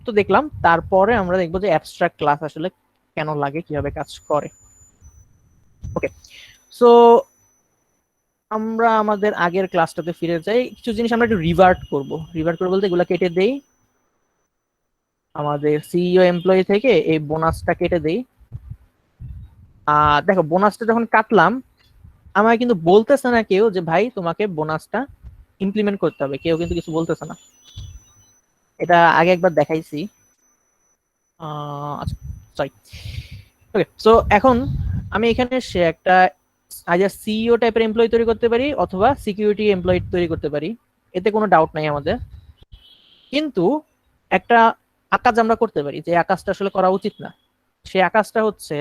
তো দেখলাম, তারপরে আমরা দেখবো যে অ্যাবস্ট্রাক্ট ক্লাস আসলে কেন লাগে, কিভাবে কাজ করে। ওকে, সো আমরা আমাদের আগের ক্লাসটাতে ফিরে যাই। কিছু জিনিস আমরা একটু রিভার্ট করবো বলতে এগুলা কেটে দেই, আমাদের সিইও এমপ্লয়ি থেকে এই বোনাসটা কেটে দেই। দেখো বোনাসটা যখন কাটলাম, আমার কিন্তু বলতেছে না কেউ যে ভাই তোমাকে বোনাসটা ইমপ্লিমেন্ট করতে হবে, কেউ কিন্তু কিছু বলতেছে না। এটা আগে একবার দেখাইছি। আচ্ছা, সরি। ওকে, সো এখন আমি এখানে সে একটা আইদার সিইও টাইপের এমপ্লয়ি তৈরি করতে পারি অথবা সিকিউরিটি এমপ্লয়ি তৈরি করতে পারি, এতে কোনো ডাউট নাই আমাদের। কিন্তু একটা আকাজ আমরা করতে পারি, যে আকাজটা আসলে করা উচিত না। সেই আকাজটা হচ্ছে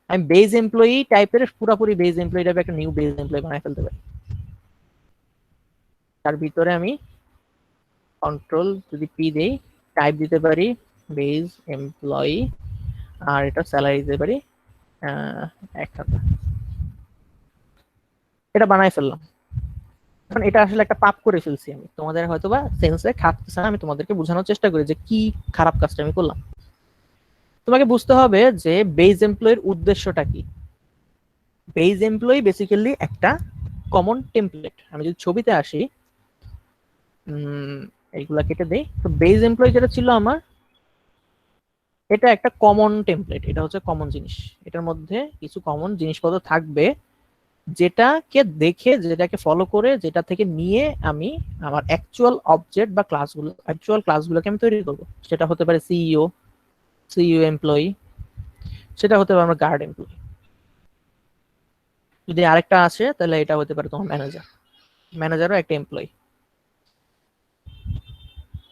আমি বেজ এমপ্লয়ি টাইপের, পুরোপুরি বেজ এমপ্লয়ি টাইপের একটা নিউ বেজ এমপ্লয়ি বানায় ফেলতে পারি। তার ভিতরে আমি কন্ট্রোল যদি পি দেই, টাইপ দিতে পারি বেজ এমপ্লয়ি, আর এটা স্যালারি দিতে পারি 1000। এটা বানাই ফেললাম। এখন এটা আসলে একটা পাপ করে ফেলছি আমি, তোমাদের হয়তোবা সেন্সে খাটতেছে না, আমি তোমাদেরকে বোঝানোর চেষ্টা করি যে কি খারাপ কাজটা আমি করলাম। তোমাকে বুঝতে হবে যে বেজ এমপ্লয়ির উদ্দেশ্যটা কি। বেজ এমপ্লয়ি বেসিক্যালি একটা কমন টেমপ্লেট। আমি যদি ছবিতে আসি, এইগুলা কেটে দেই, তো বেজ এমপ্লয়ি যেটা ছিল আমার, এটা একটা কমন টেমপ্লেট, এটা হচ্ছে কমন জিনিস। এটার মধ্যে কিছু কমন জিনিসপত্র থাকবে, যেটাকে দেখে, যেটাকে ফলো করে, যেটা থেকে নিয়ে আমি আমার অ্যাকচুয়াল অবজেক্ট বা ক্লাসগুলোকে আমি তৈরি করব। সেটা হতে পারে সিইও এমপ্লয়ি, সেটা হতে পারে আমার গার্ড এমপ্লয়ি। যদি আরেকটা আসে তাহলে এটা হতে পারে তোমার ম্যানেজারও একটা এমপ্লয়ি।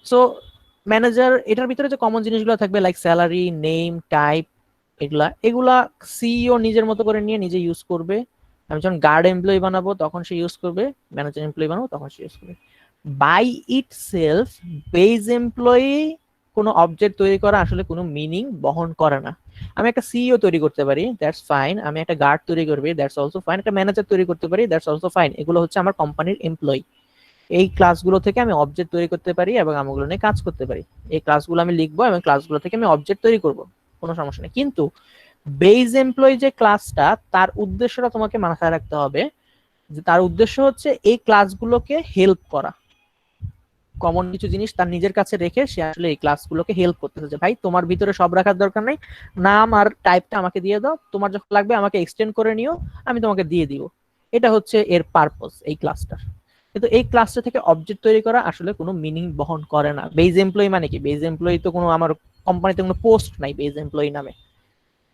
সো ম্যানেজার, এটার ভিতরে যে কমন জিনিসগুলো থাকবে লাইক স্যালারি, নেম, টাইপ, এগুলা সিইও নিজের মতো করে নিয়ে নিজে ইউজ করবে। আমি যখন গার্ড এমপ্লয়ি বানাবো তখন সে ইউজ করবে, ম্যানেজার এমপ্লয়ি বানাবো তখন সে ইউজ করবে। By itself base employee কোনো অবজেক্ট তৈরি করা আসলে কোনো মিনিং বহন করে না। আমি একটা সিইও তৈরি করতে পারি, দ্যাটস ফাইন। আমি একটা গার্ড তৈরি করবি, দ্যাটস অলসো ফাইন। একটা ম্যানেজার তৈরি করতে পারি, দ্যাটস অলসো ফাইন। এগুলো হচ্ছে আমার কোম্পানির এমপ্লয়ি। এই ক্লাসগুলো থেকে আমি অবজেক্ট তৈরি করতে পারি এবং আমি ওগুলো নিয়ে কাজ করতে পারি। এই ক্লাসগুলো আমি লিখবো এবং ক্লাসগুলো থেকে আমি অবজেক্ট তৈরি করব, কোনো সমস্যা নেই। কিন্তু বেজ এমপ্লয়ি যে ক্লাসটা, তার উদ্দেশ্যটা তোমাকে মাথায় রাখতে হবে, যে তার উদ্দেশ্য হচ্ছে এই ক্লাসগুলোকে হেল্প করা। কমন কিছু জিনিস তার নিজের কাছে রেখে সে আসলে এই ক্লাসগুলোকে হেল্প করতেছে, যে ভাই তোমার ভিতরে সব রাখার দরকার নেই, নাম আর টাইপটা আমাকে দিয়ে দাও, তোমার যখন লাগবে আমাকে এক্সটেন্ড করে নিও, আমি তোমাকে দিয়ে দিব। এটা হচ্ছে এর পারপোজ এই ক্লাসটার। কিন্তু এই ক্লাসটা থেকে অবজেক্ট তৈরি করা আসলে কোনো মিনিং বহন করে না। বেজ এমপ্লয়ি মানে কি? বেজ এমপ্লয়ি তো কোনো, আমার কোম্পানিতে কোনো পোস্ট নাই বেজ এমপ্লয়ি নামে।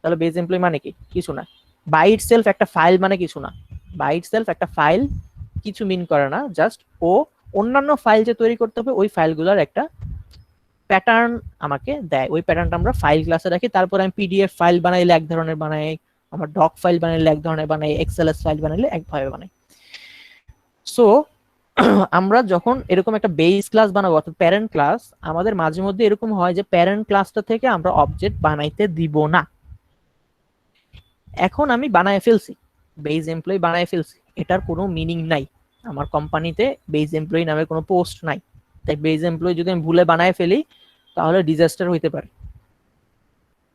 তাহলে বেজ এমপ্লয়ি মানে কি? কিছু না। বাই ইটসেলফ একটা ফাইল মানে কিছু না। বাই ইটসেলফ একটা ফাইল কিছু মিন করে না, জাস্ট ও অন্যান্য ফাইল যে তৈরি করতে হবে ওই ফাইলগুলোর একটা প্যাটার্ন আমাকে দেয়। ওই প্যাটার্নটা আমরা ফাইল ক্লাসে রাখি। তারপর আমি পিডিএফ ফাইল বানাইলে এক ধরনের বানাই, আমার ডক ফাইল বানাইলে এক ধরনের বানাই, এক্সএলএস ফাইল বানাইলে একভাবে বানাই। সো আমরা যখন এরকম একটা বেস ক্লাস বানাবো অর্থাৎ প্যারেন্ট ক্লাস, আমাদের মাঝে মধ্যে এরকম হয় যে প্যারেন্ট ক্লাসটা থেকে আমরা অবজেক্ট বানাইতে দিব না। এখন আমি বানায় ফেলছি, বেস এমপ্লয়ি বানায় ফেলছি, এটার কোনো মিনিং নাই। আমার কোম্পানিতে বেস এমপ্লয়ি নামে কোনো পোস্ট নাই। তাই বেস এমপ্লয়ি যদি আমি ভুলে বানায় ফেলি তাহলে ডিজাস্টার হইতে পারে।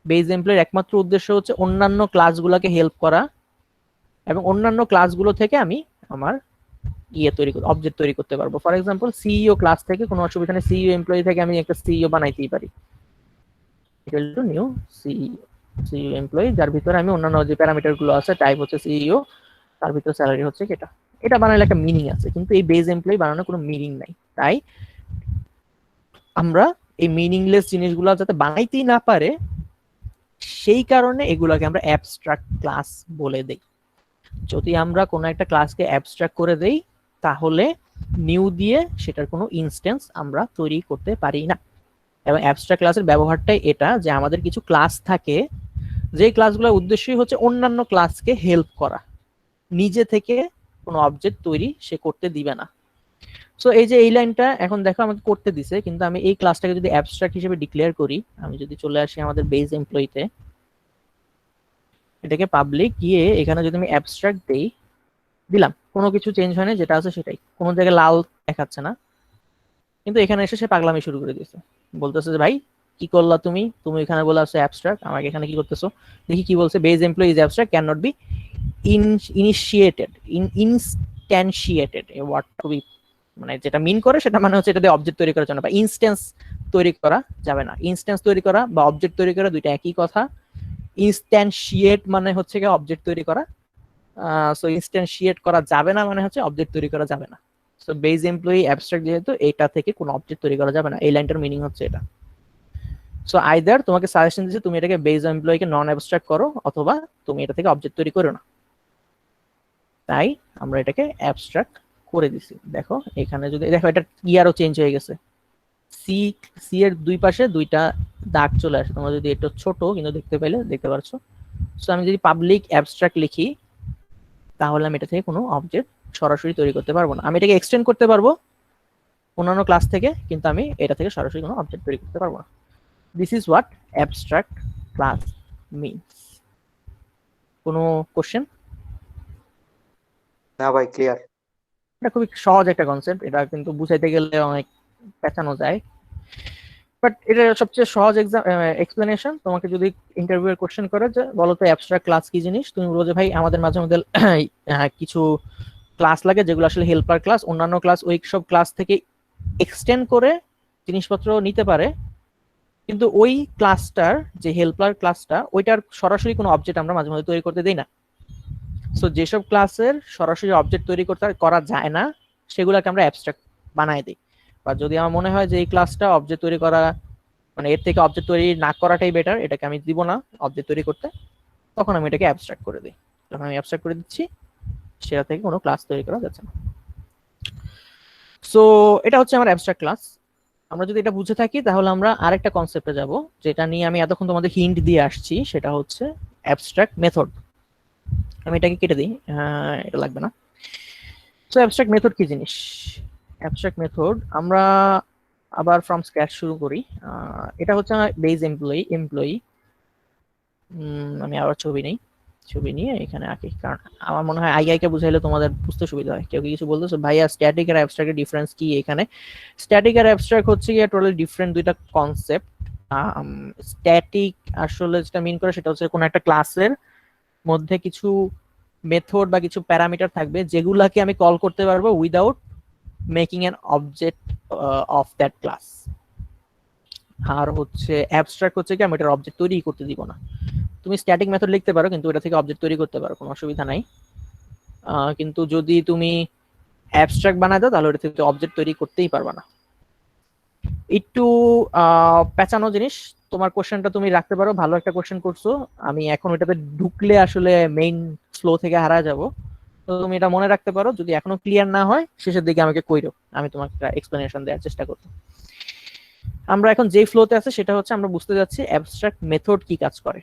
বেস এমপ্লয়ির একমাত্র উদ্দেশ্য হচ্ছে অন্যান্য ক্লাসগুলোকে হেল্প করা, এবং অন্যান্য ক্লাসগুলো থেকে আমি আমার অবজেক্ট তৈরি করতে পারবো। ফর এক্সাম্পল সিইও ক্লাস থেকে কোনো অসুবিধা নেই, সিইও এমপ্লয়ি থেকে আমি একটা সিইও বানাইতেই পারি। নিউ সিইও এমপ্লয়ি, যার ভিতরে আমি অন্যান্য যে প্যারামিটার গুলো আছে, টাইপ হচ্ছে সিইও, তার ভিতরে স্যালারি হচ্ছে এটা। এটা বানালে একটা মিনিং আছে, কিন্তু এই বেস এমপ্লয়ি বানানোর কোনো মিনিং নাই। তাই আমরা এই মিনিংলেস জিনিসগুলো যাতে বানাইতেই না পারে, সেই কারণে এগুলোকে আমরা অ্যাবস্ট্রাক্ট ক্লাস বলে দেই। যদি আমরা কোনো একটা ক্লাসকে অ্যাবস্ট্রাক্ট করে দেই তাহলে নিউ দিয়ে সেটার কোনো ইনস্ট্যান্স আমরা তৈরি করতে পারি না। এবং অ্যাবস্ট্রাক্ট ক্লাসের ব্যবহারটাই এটা, যে আমাদের কিছু ক্লাস থাকে যে ক্লাসগুলোর উদ্দেশ্যই হচ্ছে অন্যান্য ক্লাসকে হেল্প করা, নিজে থেকে কোনো অবজেক্ট তৈরি সে করতে দিবে না। সো এই যে এই লাইনটা এখন দেখো আমাকে করতে দিছে, কিন্তু আমি এই ক্লাসটাকে যদি অ্যাবস্ট্রাক্ট হিসেবে ডিক্লেয়ার করি, আমি যদি চলে আসি আমাদের বেস এমপ্লয়িতে, এটাকে পাবলিক গিয়ে এখানে যদি আমি অ্যাবস্ট্রাক্ট দেই, দিলাম, কোনো কিছু চেঞ্জ হয়নি, যেটা আছে সেটাই, কোনো জায়গায় লাল দেখাচ্ছে না, কিন্তু এখানে এসে সে পাগলামি শুরু করে দিয়েছে। বলতেছে যে ভাই কি করলা তুমি, তুমি এখানে বলে আসছো অ্যাবস্ট্রাক্ট, আমাকে এখানে কি করতেছো, দেখি কি বলছে, base employee is abstract can not be initiated instantiated, এই ওয়ার্ড খুবই মানে যেটা মিন করে সেটা মানে হচ্ছে এটা দিয়ে অবজেক্ট তৈরি করার জন্য বা ইনস্ট্যান্স তৈরি করা যাবে না। ইনস্ট্যান্স তৈরি করা বা অবজেক্ট তৈরি করা দুইটা একই কথা। ইনস্ট্যান্সিয়েট মানে হচ্ছে কি অবজেক্ট তৈরি করা, সো ইনস্ট্যান্সিয়েট করা যাবে না মানে হচ্ছে অবজেক্ট তৈরি করা যাবে না। সো বেজ এমপ্লয়ি অ্যাবস্ট্রাক্ট যেহেতু এটা থেকে কোনো অবজেক্ট তৈরি করা যাবে না, এই লাইনটার মিনিং হচ্ছে এটা। সো আইদার তোমাকে সাজেশন দিচ্ছে তুমি এটাকে বেজ এমপ্লয়িকে নন অ্যাবস্ট্রাক্ট করো, অথবা তুমি এটা থেকে অবজেক্ট তৈরি করো না। তাই আমরা এটাকে অ্যাবস্ট্রাক্ট করে দিছি। দেখো এখানে যদি দেখো এটা কি আরো চেঞ্জ হয়ে গেছে, সি সি এর দুই পাশে দুইটা দাগ চলে আসে, তোমরা যদি একটু ছোট কিন্তু দেখতে পাইলে দেখতে পারছো। সো আমি যদি পাবলিক অ্যাবস্ট্রাক্ট লিখি তাহলে আমি এটা থেকে কোনো অবজেক্ট সরাসরি তৈরি করতে পারবো না। আমি এটাকে এক্সটেন্ড করতে পারবো অন্যান্য ক্লাস থেকে, কিন্তু আমি এটা থেকে সরাসরি কোনো অবজেক্ট তৈরি করতে পারবো না। This is what abstract class means. কোনো কোশ্চেন? না ভাই, ক্লিয়ার। এটা খুবই সহজ একটা কনসেপ্ট, এটা কিন্তু বুঝাইতে গেলে অনেক পেঁচানো যায়, বাট এটা সবচেয়ে সহজ এক্সপ্লেনেশন। তোমাকে যদি ইন্টারভিউ এর কোশ্চেন করে যে বলো তো অ্যাবস্ট্রাক্ট ক্লাস কি জিনিস, তুমি বলো যে ভাই আমাদের মাঝে মধ্যে কিছু ক্লাস লাগে যেগুলো আসলে হেল্পার ক্লাস, অন্যান্য ক্লাস ওই সব ক্লাস থেকে এক্সটেন্ড করে জিনিসপত্র নিতে পারে, কিন্তু ওই ক্লাসটার যে হেল্পার ক্লাসটা ওইটার সরাসরি কোনো অবজেক্ট আমরা মাঝে মধ্যে তৈরি করতে দিই না। সো যেসব ক্লাসের সরাসরি অবজেক্ট তৈরি করতে করা যায় না সেগুলোকে আমরা অ্যাবস্ট্রাক্ট বানাই দিই। বা যদি আমার মনে হয় যে এই ক্লাসটা অবজেক্ট তৈরি করা মানে এর থেকে অবজেক্ট তৈরি না করাটাই বেটার, এটাকে আমি দিব না অবজেক্ট তৈরি করতে, তখন আমি এটাকে অ্যাবস্ট্রাক্ট করে দিই। যখন আমি অ্যাবস্ট্রাক্ট করে দিচ্ছি সেটা থেকে কোনো ক্লাস তৈরি করা যাচ্ছে না। সো এটা হচ্ছে আমার অ্যাবস্ট্রাক্ট ক্লাস। আমরা যদি এটা বুঝে থাকি তাহলে আমরা আরেকটা কনসেপ্টে যাব যেটা নিয়ে আমি এতক্ষণ তোমাদের হিন্ট দিয়ে আসছি, সেটা হচ্ছে অ্যাবস্ট্রাক্ট মেথড। আমি এটাকে কেটে দিই, এটা লাগবে না। সো অ্যাবস্ট্রাক্ট মেথড কি জিনিস? অ্যাবস্ট্রাক্ট মেথড আমরা আবার ফ্রম স্ক্র্যাচ শুরু করি। এটা হচ্ছে বেজ এমপ্লয়ি। আমি আবার ছবি নিয়ে এখানে আঁকি, কারণ আমার মনে হয় আইকে বুঝাইলে তোমাদের বুঝতে সুবিধা হয়। কেউ কিছু বলতেছো ভাইয়া স্ট্যাটিক আর অ্যাবস্ট্রাক্টের ডিফারেন্স কি? এখানে স্ট্যাটিক আর অ্যাবস্ট্রাক্ট হচ্ছে গিয়ে টোটালি ডিফারেন্ট দুইটা কনসেপ্ট। স্ট্যাটিক আসলে যেটা মিন করে সেটা হচ্ছে কোনো একটা ক্লাসের মধ্যে কিছু মেথড বা কিছু প্যারামিটার থাকবে যেগুলাকে আমি কল করতে পারবো without making an object of that class. আর হচ্ছে অ্যাবস্ট্রাক্ট হচ্ছে কি আমি এটার অবজেক্ট তৈরি করতে দিব না। তুমি স্ট্যাটিক মেথড লিখতে পারো কিন্তু এটা থেকে অবজেক্ট তৈরি করতে পারো, কোনো অসুবিধা নাই। কিন্তু যদি তুমি অ্যাবস্ট্রাক্ট বানায় দাও তাহলে ওটা থেকে অবজেক্ট তৈরি করতেই পারবা না। একটু পেঁচানো জিনিস। তোমার কোশ্চেনটা তুমি রাখতে পারো, ভালো একটা কোশ্চেন করছো, আমি এখন ওইটাতে ঢুকলে আসলে মেইন ফ্লো থেকে হারা যাব। তো তুমি এটা মনে রাখতে পারো, যদি এখনো ক্লিয়ার না হয় শেষের দিকে আমাকে কইরো, আমি তোমাকে একটা এক্সপ্লেনেশন দেওয়ার চেষ্টা করব। আমরা এখন যে ফ্লোতে আছে সেটা হচ্ছে আমরা বুঝতে যাচ্ছি অ্যাবস্ট্রাক্ট মেথড কি কাজ করে।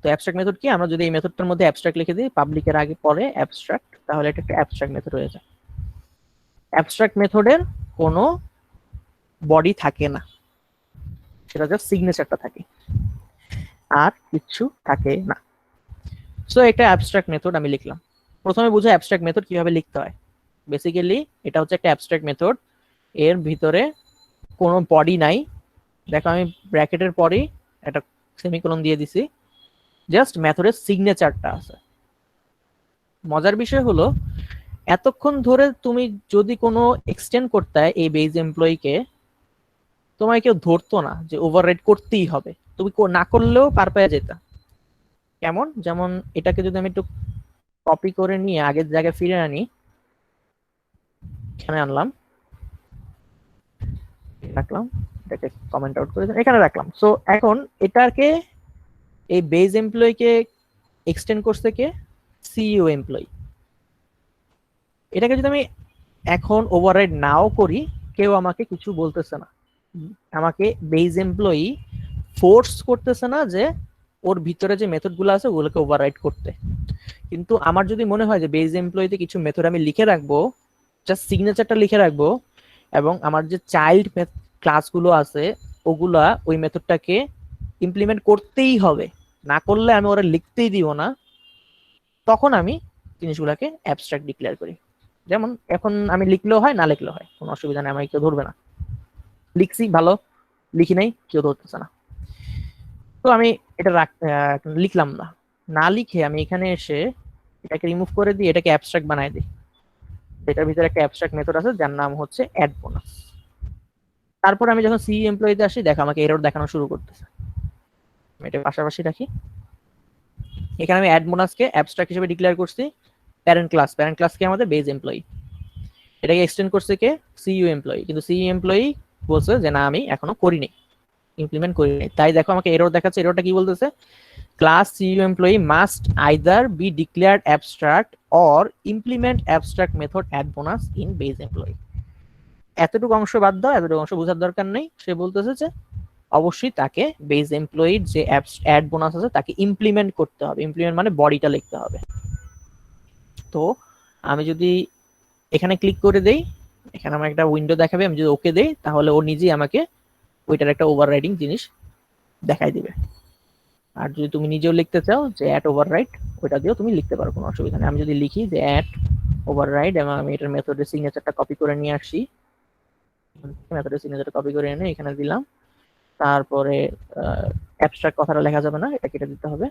তো অ্যাবস্ট্রাক্ট মেথড কি? আমরা যদি এই মেথডটার মধ্যে অ্যাবস্ট্রাক্ট লিখে দিই পাবলিকের আগে পরে অ্যাবস্ট্রাক্ট, তাহলে এটা একটা অ্যাবস্ট্রাক্ট মেথড হয়ে যায়। অ্যাবস্ট্রাক্ট মেথডের কোনো বডি থাকে না, সেটা জাস্ট সিগনেচারটা থাকে, আর কিছু থাকে না। সো একটা অ্যাবস্ট্রাক্ট মেথড আমি লিখলাম। প্রথমে বুঝো অ্যাবস্ট্রাক্ট মেথড কিভাবে লিখতে হয়। বেসিক্যালি এটা হচ্ছে একটা অ্যাবস্ট্রাক্ট মেথড, এর ভিতরে কোনো বডি নাই। দেখো আমি ব্র্যাকেটের পরেই একটা সেমিকোলন দিয়ে দিছি, জাস্ট মেথডের সিগনেচারটা আছে। মজার বিষয় হলো এতক্ষণ ধরে তুমি যদি কোনো এক্সটেন্ড করতে এই বেজ এমপ্লয়িকে, তোমায় কেউ ধরতো না যে ওভাররাইড করতেই হবে, তুমি না করলেও পার পেয়ে যেতা। কেমন? যেমন এটাকে যদি আমি একটু কপি করে নিয়ে আগের জায়গায় ফিরে আনি, এখানে আনলাম, রাখলাম, এটাকে কমেন্ট আউট করে এখানে রাখলাম। সো এখন এটাকে এই বেজ এমপ্লয়িকে এক্সটেন্ড করছে কে? CEO employee. এটাকে যদি আমি এখন ওভাররাইড নাও করি কেউ আমাকে কিছু বলতেছে না, আমাকে বেজ এমপ্লয়ি ফোর্স করতেছে না যে ওর ভিতরে যে মেথডগুলো আছে ওগুলোকে ওভাররাইড করতে। কিন্তু আমার যদি মনে হয় যে বেজ এমপ্লয়িতে কিছু মেথড আমি লিখে রাখবো, জাস্ট সিগনেচারটা লিখে রাখবো, এবং আমার যে চাইল্ড ক্লাসগুলো আছে ওগুলা ওই মেথডটাকে ইমপ্লিমেন্ট করতেই হবে, না করলে আমি ওরা লিখতেই দিব না, তখন আমি জিনিসগুলোকে অ্যাবস্ট্রাক্ট ডিক্লেয়ার করি। যেমন এখন আমি লিখলেও হয় না লিখলেও হয়, কোনো অসুবিধা নেই, আমাকে কেউ ধরবে না। লিখছি ভালো, লিখি নাই কেউ ধরতেছে না। তো আমি এটা লিখলাম না, না লিখে আমি এখানে এসে এটাকে রিমুভ করে দিই, এটাকে অ্যাবস্ট্রাক্ট বানাই দিই। এটার ভিতরে একটা অ্যাবস্ট্রাক্ট মেথড আছে যার নাম হচ্ছে অ্যাড বোনাস। তারপর আমি যখন সি এমপ্লয়িতে আসি, দেখো আমাকে এরর দেখানো শুরু করতেছে। আমি এটা পাশাপাশি রাখি। এখানে আমি অ্যাড বোনাসকে অ্যাবস্ট্রাক্ট হিসেবে ডিক্লেয়ার করছি। প্যারেন্ট ক্লাসকে আমাদের বেজ এমপ্লয়ি, এটাকে এক্সটেন্ড করছে কে, সিইউ এমপ্লয়ি। কিন্তু সিইউ এমপ্লয়ি বলছে যে না আমি এখনো করিনি, ইমপ্লিমেন্ট করিনি। তাই দেখো আমাকে এরর দেখাচ্ছে। এররটা কি বলতেছে, class CU employee must either be declared abstract or implement abstract method add bonus in base employee. এতটুকু অংশ বাদ দাও, এতটুকু অংশ বোঝার দরকার নেই। সে বলতেছে যে অবশ্যই তাকে বেজ এমপ্লয়ির যে অ্যাড বোনাস আছে তাকে ইমপ্লিমেন্ট করতে হবে। ইমপ্লিমেন্ট মানে বডিটা লিখতে হবে। তো আমি যদি এখানে ক্লিক করে দেই, এখানে আমার একটা উইন্ডো দেখাবে। আমি যদি ওকে দেই তাহলে ও নিজেই আমাকে ওইটার একটা ওভাররাইডিং জিনিস দেখাই দিবে। আর যদি তুমি নিজেও লিখতে চাও যে অ্যাট ওভাররাইড, ওইটা দিয়েও তুমি লিখতে পারো, কোনো অসুবিধা নেই। আমি যদি লিখি যে অ্যাট ওভাররাইড এবং আমি এটার মেথডের সিগনেচারটা কপি করে নিয়ে আসি, মেথডের সিগনেচারটা কপি করে এনে এখানে দিলাম। তারপরে অ্যাবস্ট্রাক্ট কথাটা লেখা যাবে না, এটা কেটে দিতে হবে।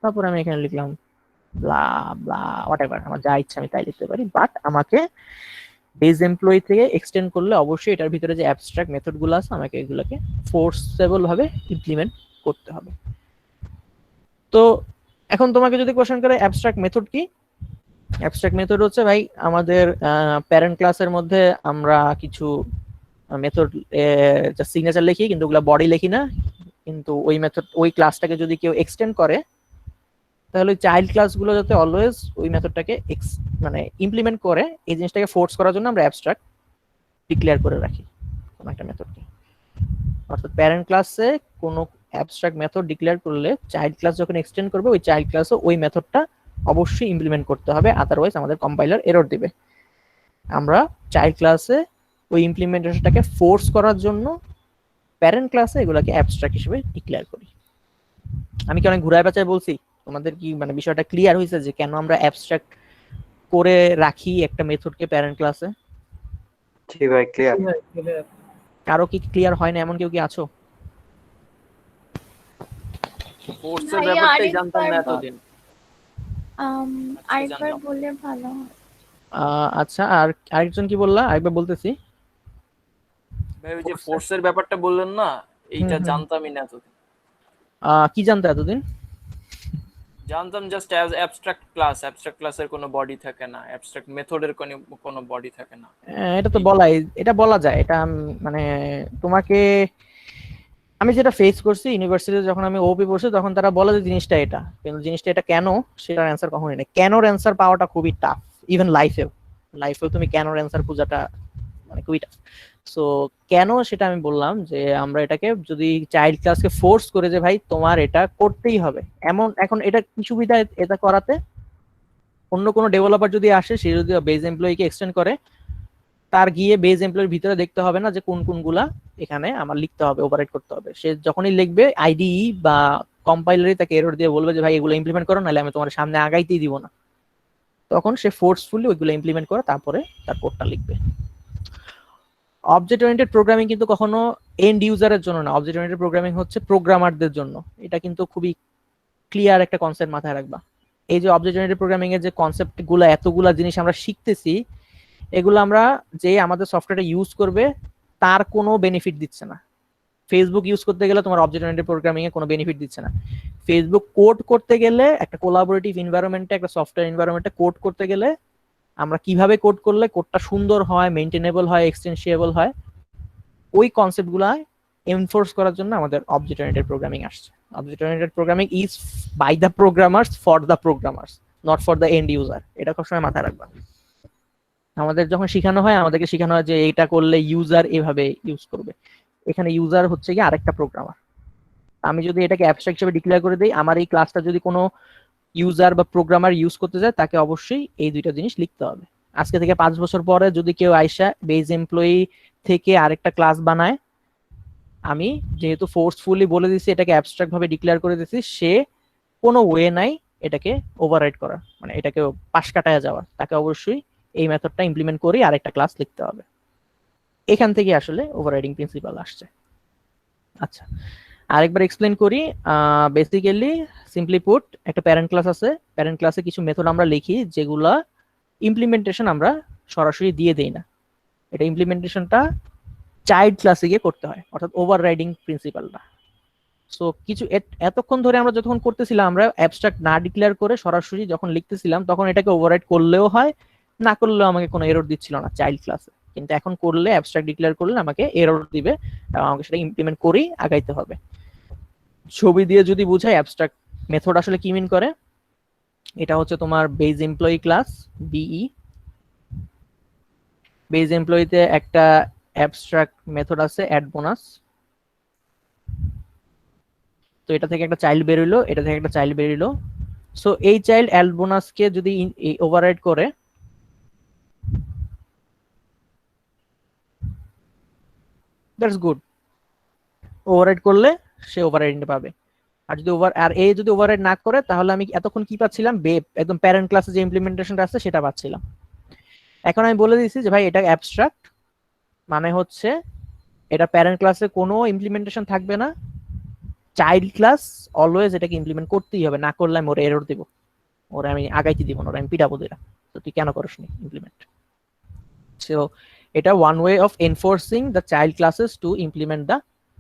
তারপরে আমি এখানে লিখলাম ব্লা ব্লা হোয়াটএভার, আমার যা ইচ্ছা আমি তাই লিখতে পারি। বাট আমাকে বেজ এমপ্লয়ি থেকে এক্সটেন্ড করলে অবশ্যই এটার ভিতরে যে অ্যাবস্ট্রাক্ট মেথড গুলো আছে আমাকে এগুলোকে ফোর্সেবল ভাবে ইমপ্লিমেন্ট করতে হবে। তো এখন তোমাকে যদি কোশ্চেন করে অ্যাবস্ট্রাক্ট মেথড কি, অ্যাবস্ট্রাক্ট মেথড হচ্ছে ভাই আমাদের প্যারেন্ট ক্লাসের মধ্যে আমরা কিছু মেথড সিগনেচার লিখি, কিন্তু ওগুলা বডি লিখি না। কিন্তু ওই মেথড ওই ক্লাসটাকে যদি কেউ এক্সটেন্ড করে তাহলে চাইল্ড ক্লাসগুলো যাতে অলওয়েজ ওই মেথডটাকে মানে ইমপ্লিমেন্ট করে, এই জিনিসটাকে ফোর্স করার জন্য আমরা অ্যাবস্ট্রাক্ট ডিক্লেয়ার করে রাখি কোনো একটা মেথডকে। অর্থাৎ প্যারেন্ট ক্লাসে কোনো অ্যাবস্ট্রাক্ট মেথড ডিক্লেয়ার করলে চাইল্ড ক্লাস যখন এক্সটেন্ড করবে ওই চাইল্ড ক্লাসে ওই মেথডটা অবশ্যই ইমপ্লিমেন্ট করতে হবে, আদারওয়াইজ আমাদের কম্পাইলার এরর দিবে। আমরা চাইল্ড ক্লাসে ওই ইমপ্লিমেন্টেশনটাকে ফোর্স করার জন্য প্যারেন্ট ক্লাসে এগুলোকে অ্যাবস্ট্রাক্ট হিসেবে ডিক্লেয়ার করি। আমি কি অনেক ঘুরায় পেঁচায় বলছি? তোমাদের কি মানে বিষয়টা ক্লিয়ার হয়েছে যে কেন আমরা অ্যাবস্ট্রাক্ট করে রাখি একটা মেথডকে প্যারেন্ট ক্লাসে? জি ভাই ক্লিয়ার। কারো কি ক্লিয়ার হয় না এমন কেউ কি আছো? ফোর্সের ব্যাপারটাই জানতাম না এতদিন। আরেকবার বললে ভালো হয়। আচ্ছা, আর আরেকজন কি বললা? আরেকবার বলতেছি। ভাই ওই যে ফোর্সের ব্যাপারটা বললেন না, এইটা জানতামই না এতদিন। কি জানতো এতদিন? জানতাম জাস্ট অ্যাবস্ট্রাক্ট ক্লাসের কোনো বডি থাকে না, অ্যাবস্ট্রাক্ট মেথডের কোনো বডি থাকে না। এটা তো এটা বলা যায়। এটা মানে তোমাকে আমি যেটা ফেস করছি ইউনিভার্সিটিতে যখন আমি ওপি পড়ছি তখন তারা বলে যে জিনিসটা এটা, কিন্তু জিনিসটা এটা কেন সেটার অ্যান্সার কখনোই নেই। কেনর অ্যান্সার পাওয়াটা খুবই টাফ, ইভেন লাইফেও তুমি কেনর অ্যান্সার খোঁজাটা মানে খুবই টাফ। সো কেন সেটা আমি বললাম যে আমরা এটাকে যদি চাইল্ড ক্লাসকে ফোর্স করে যে ভাই তোমার এটা করতেই হবে এমন, এখন এটা কি সুবিধা এটা করাতে, অন্য কোনো ডেভেলপার যদি আসে সে যদি বেজ এমপ্লয়িকে এক্সটেন্ড করে, তার গিয়ে বেজ এমপ্লয়ির ভিতরে দেখতে হবে না যে কোন কোনগুলা এখানে আমার লিখতে হবে, ওভাররাইট করতে হবে। সে যখনই লিখবে আইডিই বা কম্পাইলারই তাকে এরর দিয়ে বলবে যে ভাই এগুলো ইমপ্লিমেন্ট করো, নাহলে আমি তোমার সামনে আগাইতেই দিব না। তখন সে ফোর্সফুলি ওইগুলো ইমপ্লিমেন্ট করে তারপরে তার কোডটা লিখবে। অবজেক্ট ওরিয়েন্টেড প্রোগ্রামিং কিন্তু কখনো এন্ড ইউজারের জন্য না, অবজেক্ট ওরিয়েন্টেড প্রোগ্রামিং হচ্ছে প্রোগ্রামারদের জন্য। এটা কিন্তু খুবই ক্লিয়ার একটা কনসেপ্ট মাথায় রাখবা। এই যে অবজেক্ট ওরিয়েন্টেড প্রোগ্রামিং এর যে কনসেপ্ট গুলো, এতগুলা জিনিস আমরা শিখতেছি, এগুলো আমরা যে আমাদের সফটওয়্যারটা ইউজ করবে তার কোনো বেনিফিট দিচ্ছে না। ফেসবুক ইউজ করতে গেলে তোমার অবজেক্ট ওরিয়েন্টেড প্রোগ্রামিং এ কোনো বেনিফিট দিচ্ছে না। ফেসবুক কোড করতে গেলে একটা কোলাবোরেটিভ এনভায়রনমেন্টে, একটা সফটওয়্যার এনভায়রনমেন্টে কোড করতে গেলে আমরা কিভাবে কোড করলে কোডটা সুন্দর হয়, মেইনটেনেবল হয়, এক্সটেনশিয়েবল হয়, ওই কনসেপ্টগুলো এনফোর্স করার জন্য আমাদের অবজেক্ট ওরিয়েন্টেড প্রোগ্রামিং আসছে। Object oriented programming is by the programmers for the programmers, not for the end user. এটা সবসময় মাথায় রাখবা। আমাদের যখন শেখানো হয় আমাদেরকে শেখানো হয় যে এটা করলে ইউজার এভাবে ইউজ করবে। এখানে ইউজার হচ্ছে কি আরেকটা প্রোগ্রামার। আমি যদি এটাকে অ্যাবস্ট্রাক্ট হিসেবে ডিক্লেয়ার করে দিই, আমার এই ক্লাসটা যদি কোনো ইউজার বা প্রোগ্রামার ইউজ করতে যায় তাকে অবশ্যই এই দুইটা জিনিস লিখতে হবে। আজকে থেকে 5 বছর পরে যদি কেউ আইসা বেজ এমপ্লয়ি থেকে আরেকটা ক্লাস বানায়, আমি যেহেতু ফোর্সফুলি বলে দিছি এটাকে অ্যাবস্ট্রাক্ট ভাবে ডিক্লেয়ার করে দিছি, সে কোনো ওয়ে নাই এটাকে ওভাররাইড করার, মানে এটাকে পাশ কাটায় যাওয়ার। তাকে অবশ্যই এই মেথডটা ইমপ্লিমেন্ট করে আরেকটা ক্লাস লিখতে হবে। এখান থেকে আসলে ওভাররাইডিং প্রিন্সিপাল আসছে। আচ্ছা, আরেকবার এক্সপ্লেন করি। বেসিক্যালি সিম্পলি পুট, একটা প্যারেন্ট ক্লাস আছে, প্যারেন্ট ক্লাসে কিছু মেথড আমরা লিখি যেগুলা ইমপ্লিমেন্টেশন আমরা সরাসরি দিয়ে দেই না, এটা ইমপ্লিমেন্টেশনটা চাইল্ড ক্লাসে গিয়ে করতে হয়, অর্থাৎ ওভাররাইডিং প্রিন্সিপালটা। সো কিছু এতক্ষণ ধরে আমরা যখন করতেছিলাম, আমরা অ্যাবস্ট্রাক্ট না ডিক্লেয়ার করে সরাসরি যখন লিখতেছিলাম তখন এটাকে ওভাররাইড করলেও হয়, না করলেও আমাকে কোনো এরর দিচ্ছিল না চাইল্ড ক্লাসে। কিন্তু এখন করলে, অ্যাবস্ট্রাক্ট ডিক্লেয়ার করলে আমাকে এরর দিবে এবং আমাকে সেটা ইমপ্লিমেন্ট করেই আগাইতে হবে। ছবি দিয়ে যদি বুঝাই অ্যাবস্ট্রাক্ট মেথড আসলে কি মিন করে, এটা হচ্ছে তোমার বেজ এমপ্লয়ি ক্লাস, বিই। বেজ এমপ্লয়িতে একটা অ্যাবস্ট্রাক্ট মেথড আছে অ্যাড বোনাস। তো এটা থেকে একটা চাইল্ড বেরোলো, এটা থেকে একটা চাইল্ড বেরোলো। সো এই চাইল্ড অ্যাড বোনাসকে যদি ওভাররাইড করে, দ্যাটস গুড। ওভাররাইড করলে সে ওভাররাইডিং পাবে। আর যদি যদি ওভাররাইড না করে, তাহলে আমি এতক্ষণ কি পাচ্ছিলাম, একদম প্যারেন্ট ক্লাসে যে ইমপ্লিমেন্টেশনটা আছে সেটা পাচ্ছিলাম। এখন আমি বলে দিয়েছি যে ভাই এটা অ্যাবস্ট্রাক্ট, মানে হচ্ছে এটা প্যারেন্ট ক্লাসে কোনো ইমপ্লিমেন্টেশন থাকবে না, চাইল্ড ক্লাস অলওয়েজ এটাকে ইমপ্লিমেন্ট করতেই হবে, না করলে আমি ওরা এরর দিব, ওরা আমি আগাইতে দিব না, ওরা আমি পিটাবো দিলাম, তো তুই কেন করিস নি ইমপ্লিমেন্ট। সো এটা one way of enforcing the child classes to implement the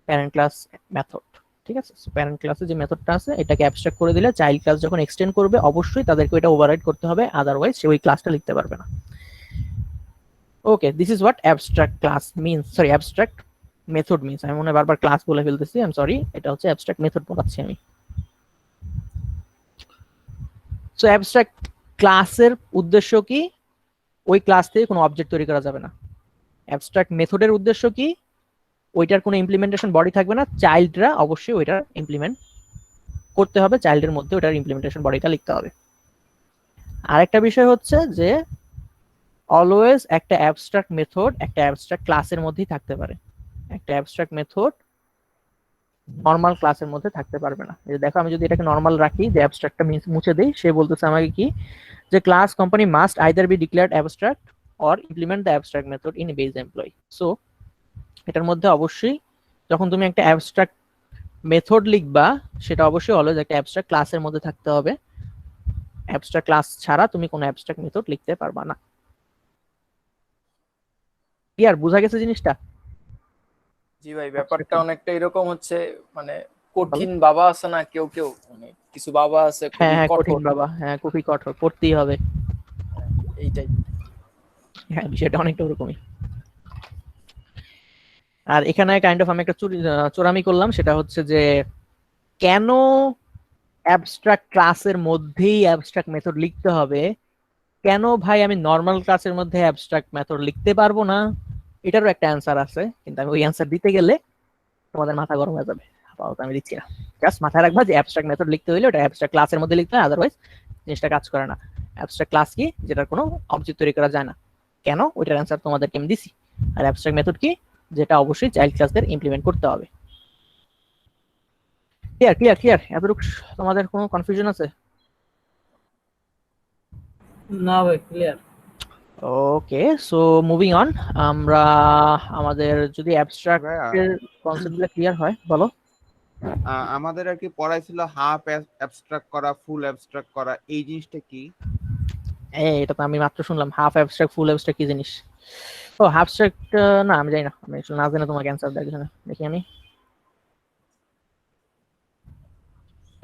parent class method. ঠিক আছে, প্যারেন্ট ক্লাসে যে মেথডটা আছে এটাকে অ্যাবস্ট্রাক্ট করে দিলে চাইল্ড ক্লাস যখন এক্সটেন্ড করবে অবশ্যই তাদেরকে এটা ওভাররাইড করতে হবে, আদারওয়াইজ সে ওই ক্লাসটা লিখতে পারবে না। Okay, this is what abstract class means, sorry abstract method means. আমি মনে হয় বারবার ক্লাস বলে ফেলতেছি, আই এম সরি, এটা হচ্ছে অ্যাবস্ট্রাক্ট মেথড বলাচ্ছি আমি। সো অ্যাবস্ট্রাক্ট ক্লাসের উদ্দেশ্য কি, ওই ক্লাস থেকে কোনো অবজেক্ট তৈরি করা যাবে না। অ্যাবস্ট্রাক্ট মেথডের উদ্দেশ্য কি, ওইটার কোনো ইমপ্লিমেন্টেশন বডি থাকবে না, চাইল্ডরা অবশ্যই ওইটার ইমপ্লিমেন্ট করতে হবে, চাইল্ডের মধ্যে ওইটার ইমপ্লিমেন্টেশন বডিটা লিখতে হবে। আরেকটা বিষয় হচ্ছে যে অলওয়েজ একটা অ্যাবস্ট্রাক্ট মেথড একটা অ্যাবস্ট্রাক্ট ক্লাসের মধ্যেই থাকতে পারে, একটা অ্যাবস্ট্রাক্ট মেথড নর্মাল ক্লাসের মধ্যে থাকতে পারবে না। এই দেখো, আমি যদি এটাকে নর্মাল রাখি, যে অ্যাবস্ট্রাক্টটা মুছে দেই, সে বলতেছে আমাকে কি, যে class company must either be declared abstract or implement the abstract method in base employee. So এটার মধ্যে অবশ্যই যখন তুমি একটা অ্যাবস্ট্রাক্ট মেথড লিখবা, সেটা অবশ্যই অলওয়েজ একটা অ্যাবস্ট্রাক্ট ক্লাসের মধ্যে থাকতে হবে, অ্যাবস্ট্রাক্ট ক্লাস ছাড়া তুমি কোনো অ্যাবস্ট্রাক্ট মেথড লিখতে পারবা না। ক্লিয়ার, বোঝা গেছে জিনিসটা? জি ভাই, ব্যাপারটা অনেকটা এরকম হচ্ছে, মানে কঠিন বাবা আছে না, কেউ কেউ মানে কিছু বাবা আছে খুবই হ্যাঁ কঠোর কঠিন বাবা, হ্যাঁ খুবই কঠোর, পড়তেই হবে। এইটাই। হ্যাঁ, বিষয়টা অনেকটা ওরকমই। আর এখানে কাইন্ড অফ আমি একটা চোরামি করলাম, সেটা হচ্ছে যে কেন অ্যাবস্ট্রাক্ট ক্লাসের মধ্যেই অ্যাবস্ট্রাক্ট মেথড লিখতে হবে, কেন ভাই আমি নর্মাল ক্লাসের মধ্যে অ্যাবস্ট্রাক্ট মেথড লিখতে পারবো না? এটারও একটা অ্যান্সার আছে, কিন্তু আমি ওই অ্যান্সার দিতে গেলে তোমাদের মাথা গরম হয়ে যাবে, আপাতত আমি দিচ্ছি না। জাস্ট মাথায় রাখবা যে অ্যাবস্ট্রাক্ট মেথড লিখতে হলে ওটা অ্যাবস্ট্রাক্ট ক্লাসের মধ্যে লিখতে হয়, আদারওয়াইজ জিনিসটা কাজ করে না। অ্যাবস্ট্রাক্ট ক্লাস কি, যেটার কোনো অবজেক্ট তৈরি করা যায় না, কেন, ওইটার অ্যান্সার তোমাদেরকে আমি দিছি। আর অ্যাবস্ট্রাক্ট মেথড কি, যেটা অবশ্যই চাইল্ড ক্লাসদের ইমপ্লিমেন্ট করতে হবে। ক্লিয়ার ক্লিয়ার ক্লিয়ার, এতটুকু তোমাদের কোনো কনফিউশন আছে? না ভাই, clear. Okay, so moving on, আমরা আমাদের যদি অ্যাবস্ট্রাক্টের কনসেপ্টগুলো ক্লিয়ার হয়, বলো। আমাদের আর কি পড়াইছিল হাফ অ্যাবস্ট্রাক্ট করা, ফুল অ্যাবস্ট্রাক্ট করা, এই জিনিসটা কি? এটা তো আমি মাত্র শুনলাম, হাফ অ্যাবস্ট্রাক্ট ফুল অ্যাবস্ট্রাক্ট কি জিনিস? ও অ্যাবস্ট্রাক্ট, না আমি জানি না, আমি আসলে না জেনে তোমাকে অ্যান্সার দেওয়ার কিছু না। দেখি আমি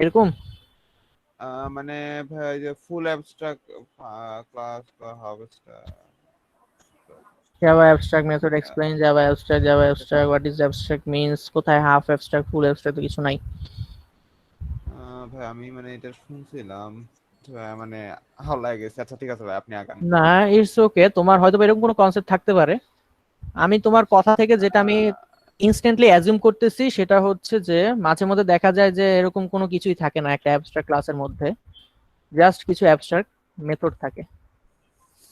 এরকম মানে ভাই যে ফুল অ্যাবস্ট্রাক্ট ক্লাস বা half Java abstract method explain Java abstract what is abstract means, কোথায় half abstract full abstract তো কিছু নাই। ভাই আমি মানে এটা শুনছিলাম, মানে ভালো লাগে গেছে। আচ্ছা ঠিক আছে ভাই, আপনি আগান। না, ইটস ওকে, তোমার হয়তো এরকম কোনো কনসেপ্ট থাকতে পারে। আমি তোমার কথা থেকে যেটা আমি ইনস্ট্যান্টলি অ্যাজিউম করতেছি সেটা হচ্ছে যে মাঝে মধ্যে দেখা যায় যে এরকম কোনো কিছুই থাকে না একটা অ্যাবস্ট্রাক্ট ক্লাসের মধ্যে, জাস্ট কিছু অ্যাবস্ট্রাক্ট মেথড থাকে।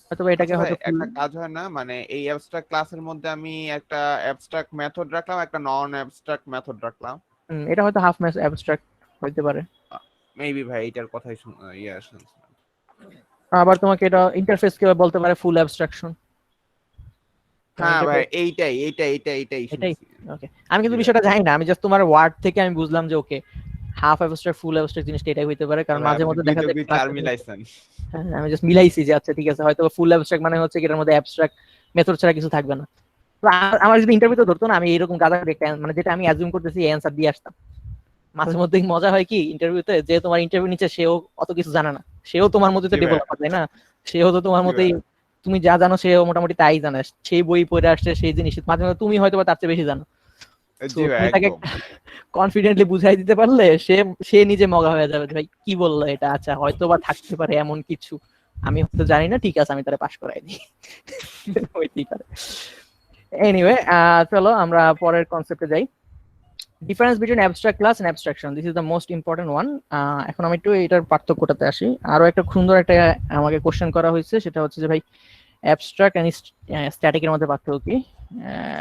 হয়তো এটাকে হয়তো একটা কাজ হয় না, মানে এই অ্যাবস্ট্রাক্ট ক্লাসের মধ্যে আমি একটা অ্যাবস্ট্রাক্ট মেথড রাখলাম, একটা নন অ্যাবস্ট্রাক্ট মেথড রাখলাম, এটা হয়তো হাফ অ্যাবস্ট্রাক্ট হইতে পারে। মেবি ভাই এটার কথাই শুনছিলাম। আবার তোমাকে এটা ইন্টারফেস কেউ বলতে পারে ফুল অ্যাবস্ট্রাকশন। হ্যাঁ ভাই Interpret- এইটাই এটাই? শুনছি। ওকে, আমি কিন্তু জি ভাই। বিষয়টা জানি না, আমি জাস্ট তোমার ওয়ার্ড থেকে আমি বুঝলাম যে ওকে হাফ অ্যাবস্ট্রাক্ট ফুল অ্যাবস্ট্রাক্ট জিনিসটা এটাই হইতে পারে, কারণ ভাই, মাঝে আপনি মধ্যে দুই দেখা যোগ যায় দুই চার ক্লাসে মিলাইছেন। হ্যাঁ আমি জাস্ট মিলাইছি যে আচ্ছা ঠিক আছে, হয়তো ফুল অ্যাবস্ট্রাক্ট মানে হচ্ছে কি এটার মধ্যে অ্যাবস্ট্রাক্ট মেথড ছাড়া কিছু থাকবে না। তো আমার যদি ইন্টারভিউতে ধরতো না, আমি এরকম গাদা মানে যেটা আমি অ্যাজিউম করতেছি অ্যান্সার দিয়ে আসতাম। মাঝে মধ্যে মজা হয় কি ইন্টারভিউতে, যে তোমার ইন্টারভিউ নিচ্ছে সেও অত কিছু জানে না, সেও তোমার মধ্যে তো জি ভাই, ডেভেলপার তাই না, সেও তো তোমার জি মতোই, ভাই, তুমি যা জানো সেও মোটামুটি তাই জানে, সেই বই পড়ে আসছে সেই জিনিস, মাঝে মধ্যে তুমি হয়তো বা তার চেয়ে বেশি জানো। তো জি ভাই তুমি তাকে একদম। কনফিডেন্টলি বুঝাই দিতে পারলে সে সে নিজে মগা হয়ে যাবে যে ভাই কি বললো এটা, আচ্ছা হয়তো বা থাকতে পারে এমন কিছু, আমি হয়তো জানি না, ঠিক আছে আমি তারে পাস করাই দিই। হইতেই পারে। এনিওয়ে, চলো আমরা পরের কনসেপ্টে যাই। Difference between abstract class and abstraction, this is the most important one. এখন আমি একটু এটার পার্থক্যটাতে আসি। আরো একটা সুন্দর একটা আমাকে কোশ্চেন করা হয়েছে, সেটা হচ্ছে যে ভাই অ্যাবস্ট্রাক্ট এন্ড স্ট্যাটিক এর মধ্যে পার্থক্য কি?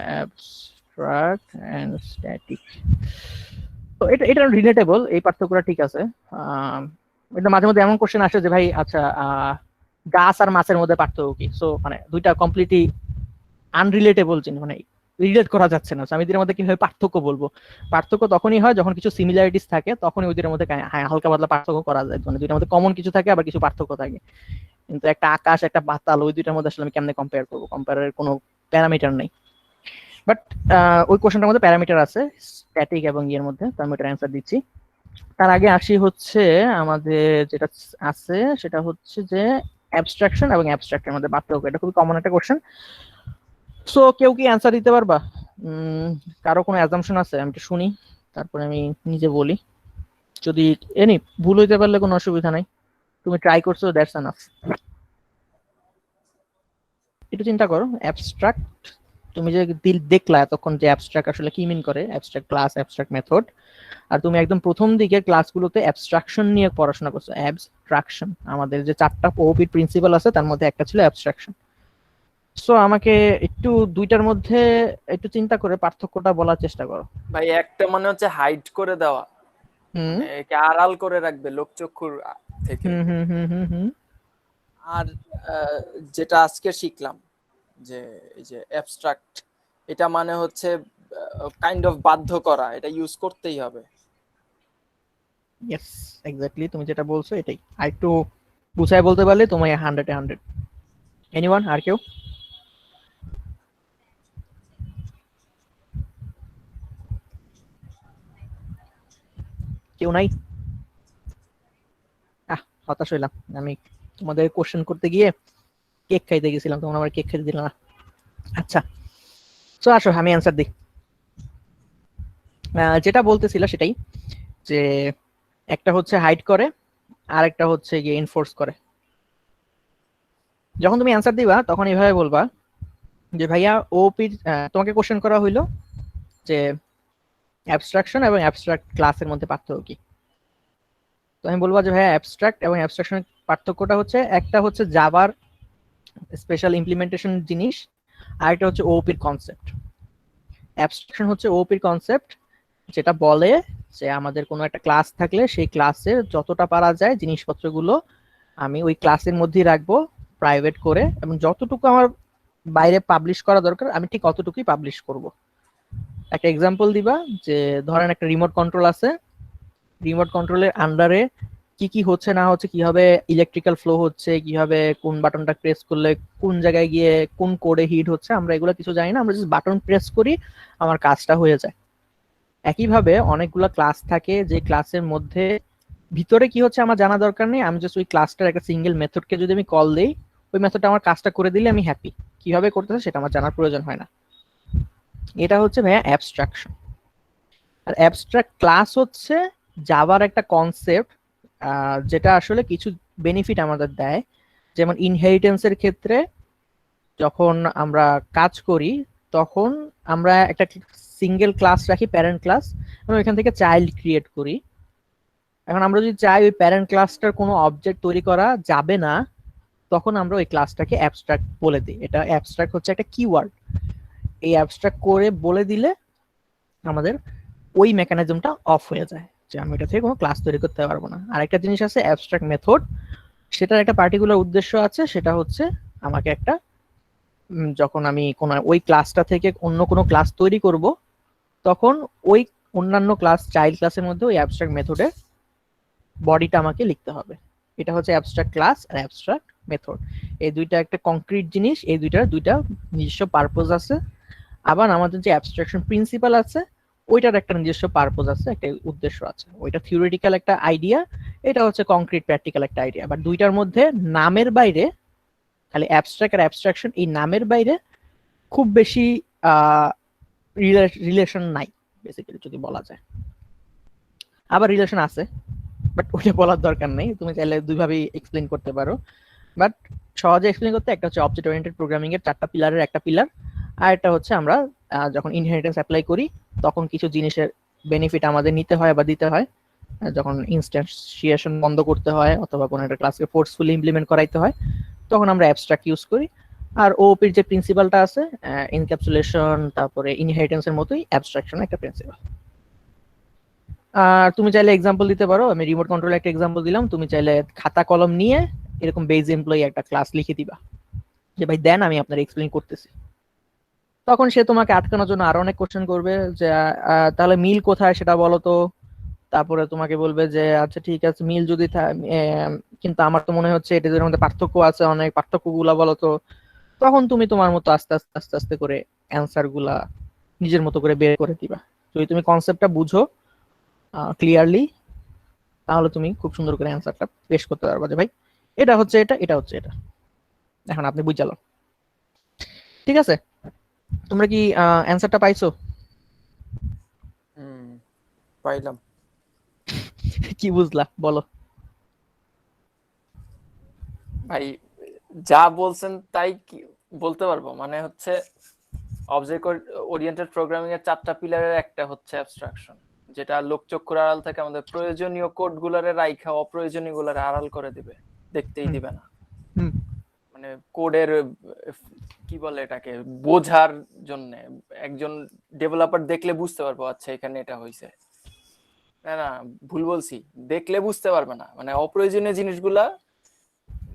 অ্যাবস্ট্রাক্ট এন্ড স্ট্যাটিক, তো এটা রিলেটেবল, এই পার্থক্যটা ঠিক আছে। এটা মাঝে মধ্যে এমন কোশ্চেন আসে যে ভাই আচ্ছা গাছ আর মাছের মধ্যে পার্থক্য কি? সো মানে দুইটা কমপ্লিটলি আনরিলেটেবল জিনিস, মানে রিলেট করা যাচ্ছে না। So, আমি এদের মধ্যে কিভাবে পার্থক্য বলবো? পার্থক্য তখনই হয় যখন কিছু সিমিলারিটিস থাকে, তখনই ওই দুইটার মধ্যে হ্যাঁ হালকা পাতলা পার্থক্য করা যায়, মানে দুইটার মধ্যে কমন কিছু থাকে আবার কিছু পার্থক্য থাকে। কিন্তু একটা আকাশ একটা পাতাল, ওই দুইটার মধ্যে আসলে আমি কেমনে কম্পেয়ার করবো? কম্পেয়ারের কোনো প্যারামিটার নেই। বাট ওই কোশ্চেনটার মধ্যে প্যারামিটার আছে স্ট্যাটিক এবং ইয়ের মধ্যে, তো আমি ওটার অ্যান্সার দিচ্ছি। তার আগে আসি হচ্ছে আমাদের যেটা আছে সেটা হচ্ছে যে অ্যাবস্ট্রাকশন এবং অ্যাবস্ট্রাক্টের মধ্যে পার্থক্য, এটা খুবই কমন একটা কোশ্চেন। সো কেউ কি অ্যান্সার দিতে পারবা? কারো কোনো অ্যাজাম্পশন আছে? আমি একটু শুনি, তারপরে আমি নিজে বলি। যদি এনি ভুল হইতে পারলে কোনো অসুবিধা নাই, তুমি ট্রাই করছো, দ্যাটস এনাফ। একটু চিন্তা করো, অ্যাবস্ট্রাক্ট তুমি যে দেখলা এতক্ষণ যে অ্যাবস্ট্রাক্ট আসলে কি মিন করে, অ্যাবস্ট্রাক্ট ক্লাস অ্যাবস্ট্রাক্ট মেথড, আর তুমি একদম প্রথম দিকে ক্লাসগুলোতে অ্যাবস্ট্রাকশন নিয়ে পড়াশোনা করছো। অ্যাবস্ট্রাকশন, আমাদের যে 4টা ওপি প্রিন্সিপাল আছে তার মধ্যে একটা ছিল অ্যাবস্ট্রাকশন। সো আমাকে একটু দুইটার মধ্যে একটু চিন্তা করে পার্থক্যটা বলার চেষ্টা করো। ভাই একটা মানে হচ্ছে হাইড করে দেওয়া, হুম মানে একে আড়াল করে রাখবে লোকচক্ষুর থেকে। হুম হুম হুম হুম হুম আর যেটা আজকে শিখলাম যে এই যে অ্যাবস্ট্রাক্ট, এটা মানে হচ্ছে কাইন্ড অফ বাধ্য করা, এটা ইউজ করতেই হবে। ইয়েস, এক্স্যাক্টলি তুমি যেটা বলছো এটাই, আর একটু বুঝায় বলতে পারলে তোমায় 100-এ 100। এনিওয়ান, আর কেউ? কেউ নাই? হতাশ হইলাম আমি, তোমাদের কোশ্চেন করতে গিয়ে কেক খাইতে গেছিলাম, তোমরা আমার কেক খাইতে দিল না। আচ্ছা, তো আসো আমি অ্যান্সার দিই। যেটা বলতেছিল সেটাই, যে একটা হচ্ছে হাইড করে আর একটা হচ্ছে গিয়ে এনফোর্স করে। যখন তুমি অ্যান্সার দিবা তখন এইভাবে বলবা যে ভাইয়া ওপি, তোমাকে কোশ্চেন করা হইলো যে অ্যাবস্ট্রাকশন এবং অ্যাবস্ট্রাক্ট ক্লাসের মধ্যে পার্থক্য কি? তো আমি বলবো যে ভাইয়া অ্যাবস্ট্রাক্ট এবং অ্যাবস্ট্রাকশনের পার্থক্যটা হচ্ছে, একটা হচ্ছে জাভার স্পেশাল ইমপ্লিমেন্টেশন জিনিস, আর একটা হচ্ছে ওপির কনসেপ্ট। অ্যাবস্ট্রাকশন হচ্ছে ওপির কনসেপ্ট, যেটা বলে যে আমাদের কোনো একটা ক্লাস থাকলে সেই ক্লাসের যতটা পারা যায় জিনিসপত্রগুলো আমি ওই ক্লাসের মধ্যেই রাখবো প্রাইভেট করে, এবং যতটুকু আমার বাইরে পাবলিশ করা দরকার আমি ঠিক অতটুকুই পাবলিশ করব। একটা এক্সাম্পল দিবা, যে ধরেন একটা রিমোট কন্ট্রোল আছে, রিমোট কন্ট্রোলের আন্ডারে কি কি হচ্ছে না হচ্ছে, কিভাবে ইলেকট্রিক্যাল ফ্লো হচ্ছে, কিভাবে কোন বাটনটা প্রেস করলে কোন জায়গায় গিয়ে কোন কোডে হিট হচ্ছে, আমরা এগুলো কিছু জানি না, আমরা জাস্ট বাটন প্রেস করি আমার কাজটা হয়ে যায়। একইভাবে অনেকগুলো ক্লাস থাকে, যে ক্লাসের মধ্যে ভিতরে কি হচ্ছে আমার জানা দরকার নেই, আমি জাস্ট ওই ক্লাসটার একটা সিঙ্গেল মেথডকে যদি আমি কল দেই, ওই মেথডটা আমার কাজটা করে দিলে আমি হ্যাপি। কিভাবে করতেছে সেটা আমার জানার প্রয়োজন হয় না। এটা হচ্ছে ভাইয়া অ্যাবস্ট্রাকশন। আর অ্যাবস্ট্রাক্ট ক্লাস হচ্ছে জাভার একটা কনসেপ্ট, যেটা আসলে কিছু বেনিফিট আমাদের দেয়। যেমন ইনহেরিটেন্সের ক্ষেত্রে যখন আমরা কাজ করি তখন আমরা একটা সিঙ্গেল ক্লাস রাখি, প্যারেন্ট ক্লাস, এবং এখান থেকে চাইল্ড ক্রিয়েট করি। এখন আমরা যদি চাই ওই প্যারেন্ট ক্লাসটার কোনো অবজেক্ট তৈরি করা যাবে না, তখন আমরা ওই ক্লাসটাকে অ্যাবস্ট্রাক্ট বলে দিই। এটা অ্যাবস্ট্রাক্ট হচ্ছে একটা কিওয়ার্ড, এই অ্যাবস্ট্রাক্ট করে বলে দিলে আমাদের ওই মেকানিজমটা অফ হয়ে যায়, যে আমি এটা থেকে কোনো ক্লাস তৈরি করতে পারবো না। আর একটা জিনিস আছে অ্যাবস্ট্রাক্ট মেথড, সেটার একটা পার্টিকুলার উদ্দেশ্য আছে, সেটা হচ্ছে আমাকে একটা যখন আমি কোন ওই ক্লাসটা থেকে অন্য কোনো ক্লাস তৈরি করব, তখন ওই অন্যান্য ক্লাস চাইল্ড ক্লাসের মধ্যে ওই অ্যাবস্ট্রাক্ট মেথডে বডিটা আমাকে লিখতে হবে। এটা হচ্ছে অ্যাবস্ট্রাক্ট ক্লাস আর অ্যাবস্ট্রাক্ট মেথড। এই দুইটা একটা কংক্রিট জিনিস, এই দুইটা নিজস্ব পারপোজ আছে। আবার আমাদের যে অ্যাবস্ট্রাকশন প্রিন্সিপাল আছে ওইটার একটা নিজস্ব পারপোজ আছে, একটা উদ্দেশ্য আছে। ওইটা থিওরিটিক্যাল একটা আইডিয়া, এটা হচ্ছে কংক্রিট প্র্যাকটিক্যাল একটা আইডিয়া। বাট দুইটার মধ্যে নামের বাইরে, খালি অ্যাবস্ট্রাক্ট আর অ্যাবস্ট্রাকশন এই নামের বাইরে খুব বেশি রিলেশন নাই বেসিক্যালি যদি বলা যায়। আবার রিলেশন আছে, বাট ওইটা বলার দরকার নেই, তুমি চাইলে দুইভাবেই এক্সপ্লেইন করতে পারো। বাট সহজে এক্সপ্লেইন করতে একটা হচ্ছে অবজেক্ট ওরিয়েন্টেড প্রোগ্রামিং এর 4টা পিলারের একটা পিলার, আর একটা হচ্ছে আমরা যখন ইনহেরিটেন্স অ্যাপ্লাই করি তখন কিছু জিনিসের বেনিফিট আমাদের নিতে হয় বা দিতে হয়, যখন ইনস্ট্যান্সিয়েশন বন্ধ করতে হয় অথবা কোনো একটা ক্লাসকে ফোর্সফুলি ইমপ্লিমেন্ট করাইতে হয় তখন আমরা অ্যাবস্ট্রাক্ট ইউজ করি। আর ওপির যে প্রিন্সিপালটা আছে এনক্যাপসুলেশন তারপরে ইনহেরিটেন্সের মতোই অ্যাবস্ট্রাকশন একটা প্রিন্সিপাল। আর তুমি চাইলে এক্সাম্পল দিতে পারো, আমি রিমোট কন্ট্রোল একটা এক্সাম্পল দিলাম, তুমি চাইলে খাতা কলম নিয়ে এরকম বেজ এমপ্লয়ি একটা ক্লাস লিখে দিবা যে ভাই দেন আমি আপনার এক্সপ্লেইন করতেছি। তখন সে তোমাকে আটকানোর জন্য আরো অনেক কোশ্চেন করবে যে তাহলে মিল কোথায় সেটা বলো তো। তারপরে তোমাকে বলবে যে আচ্ছা ঠিক আছে মিল যদি কিন্তু আমার তো মনে হচ্ছে এটাদের মধ্যে পার্থক্য আছে, অনেক পার্থক্যগুলা বলো তো। তখন তুমি তোমার মতো আস্তে আস্তে আস্তে আস্তে করে অ্যান্সার গুলা নিজের মতো করে বের করে দিবা। যদি তুমি কনসেপ্টটা বুঝো ক্লিয়ারলি তাহলে তুমি খুব সুন্দর করে অ্যান্সারটা পেশ করতে পারবা যে ভাই এটা হচ্ছে এটা, এটা হচ্ছে এটা, এখন আপনি বুঝালো। ঠিক আছে, তোমরা কি অ্যান্সারটা পাইছো? পাইলাম। কি বুঝলা বলো ভাই যা বলছেন তাই কি বলতে পারবো, মানে হচ্ছে অবজেক্ট ওরিয়েন্টেড প্রোগ্রামিং এর 4টা পিলারের একটা হচ্ছে অ্যাবস্ট্রাকশন, যেটা লোকচক্ষুর আড়াল থেকে আমাদের প্রয়োজনীয় কোড গুলারে রাইখা অপ্রয়োজনীয় গুলারে আড়াল করে দিবে, দেখতেই দিবে না। মানে কোডের কি বলে এটাকে বোঝার জন্য একজন ডেভেলপার দেখলে বুঝতে পারবো আচ্ছা এখানে এটা হয়েছে, না না ভুল বলছি, দেখলে বুঝতে পারবে না, মানে অপ্রয়োজনীয় জিনিসগুলা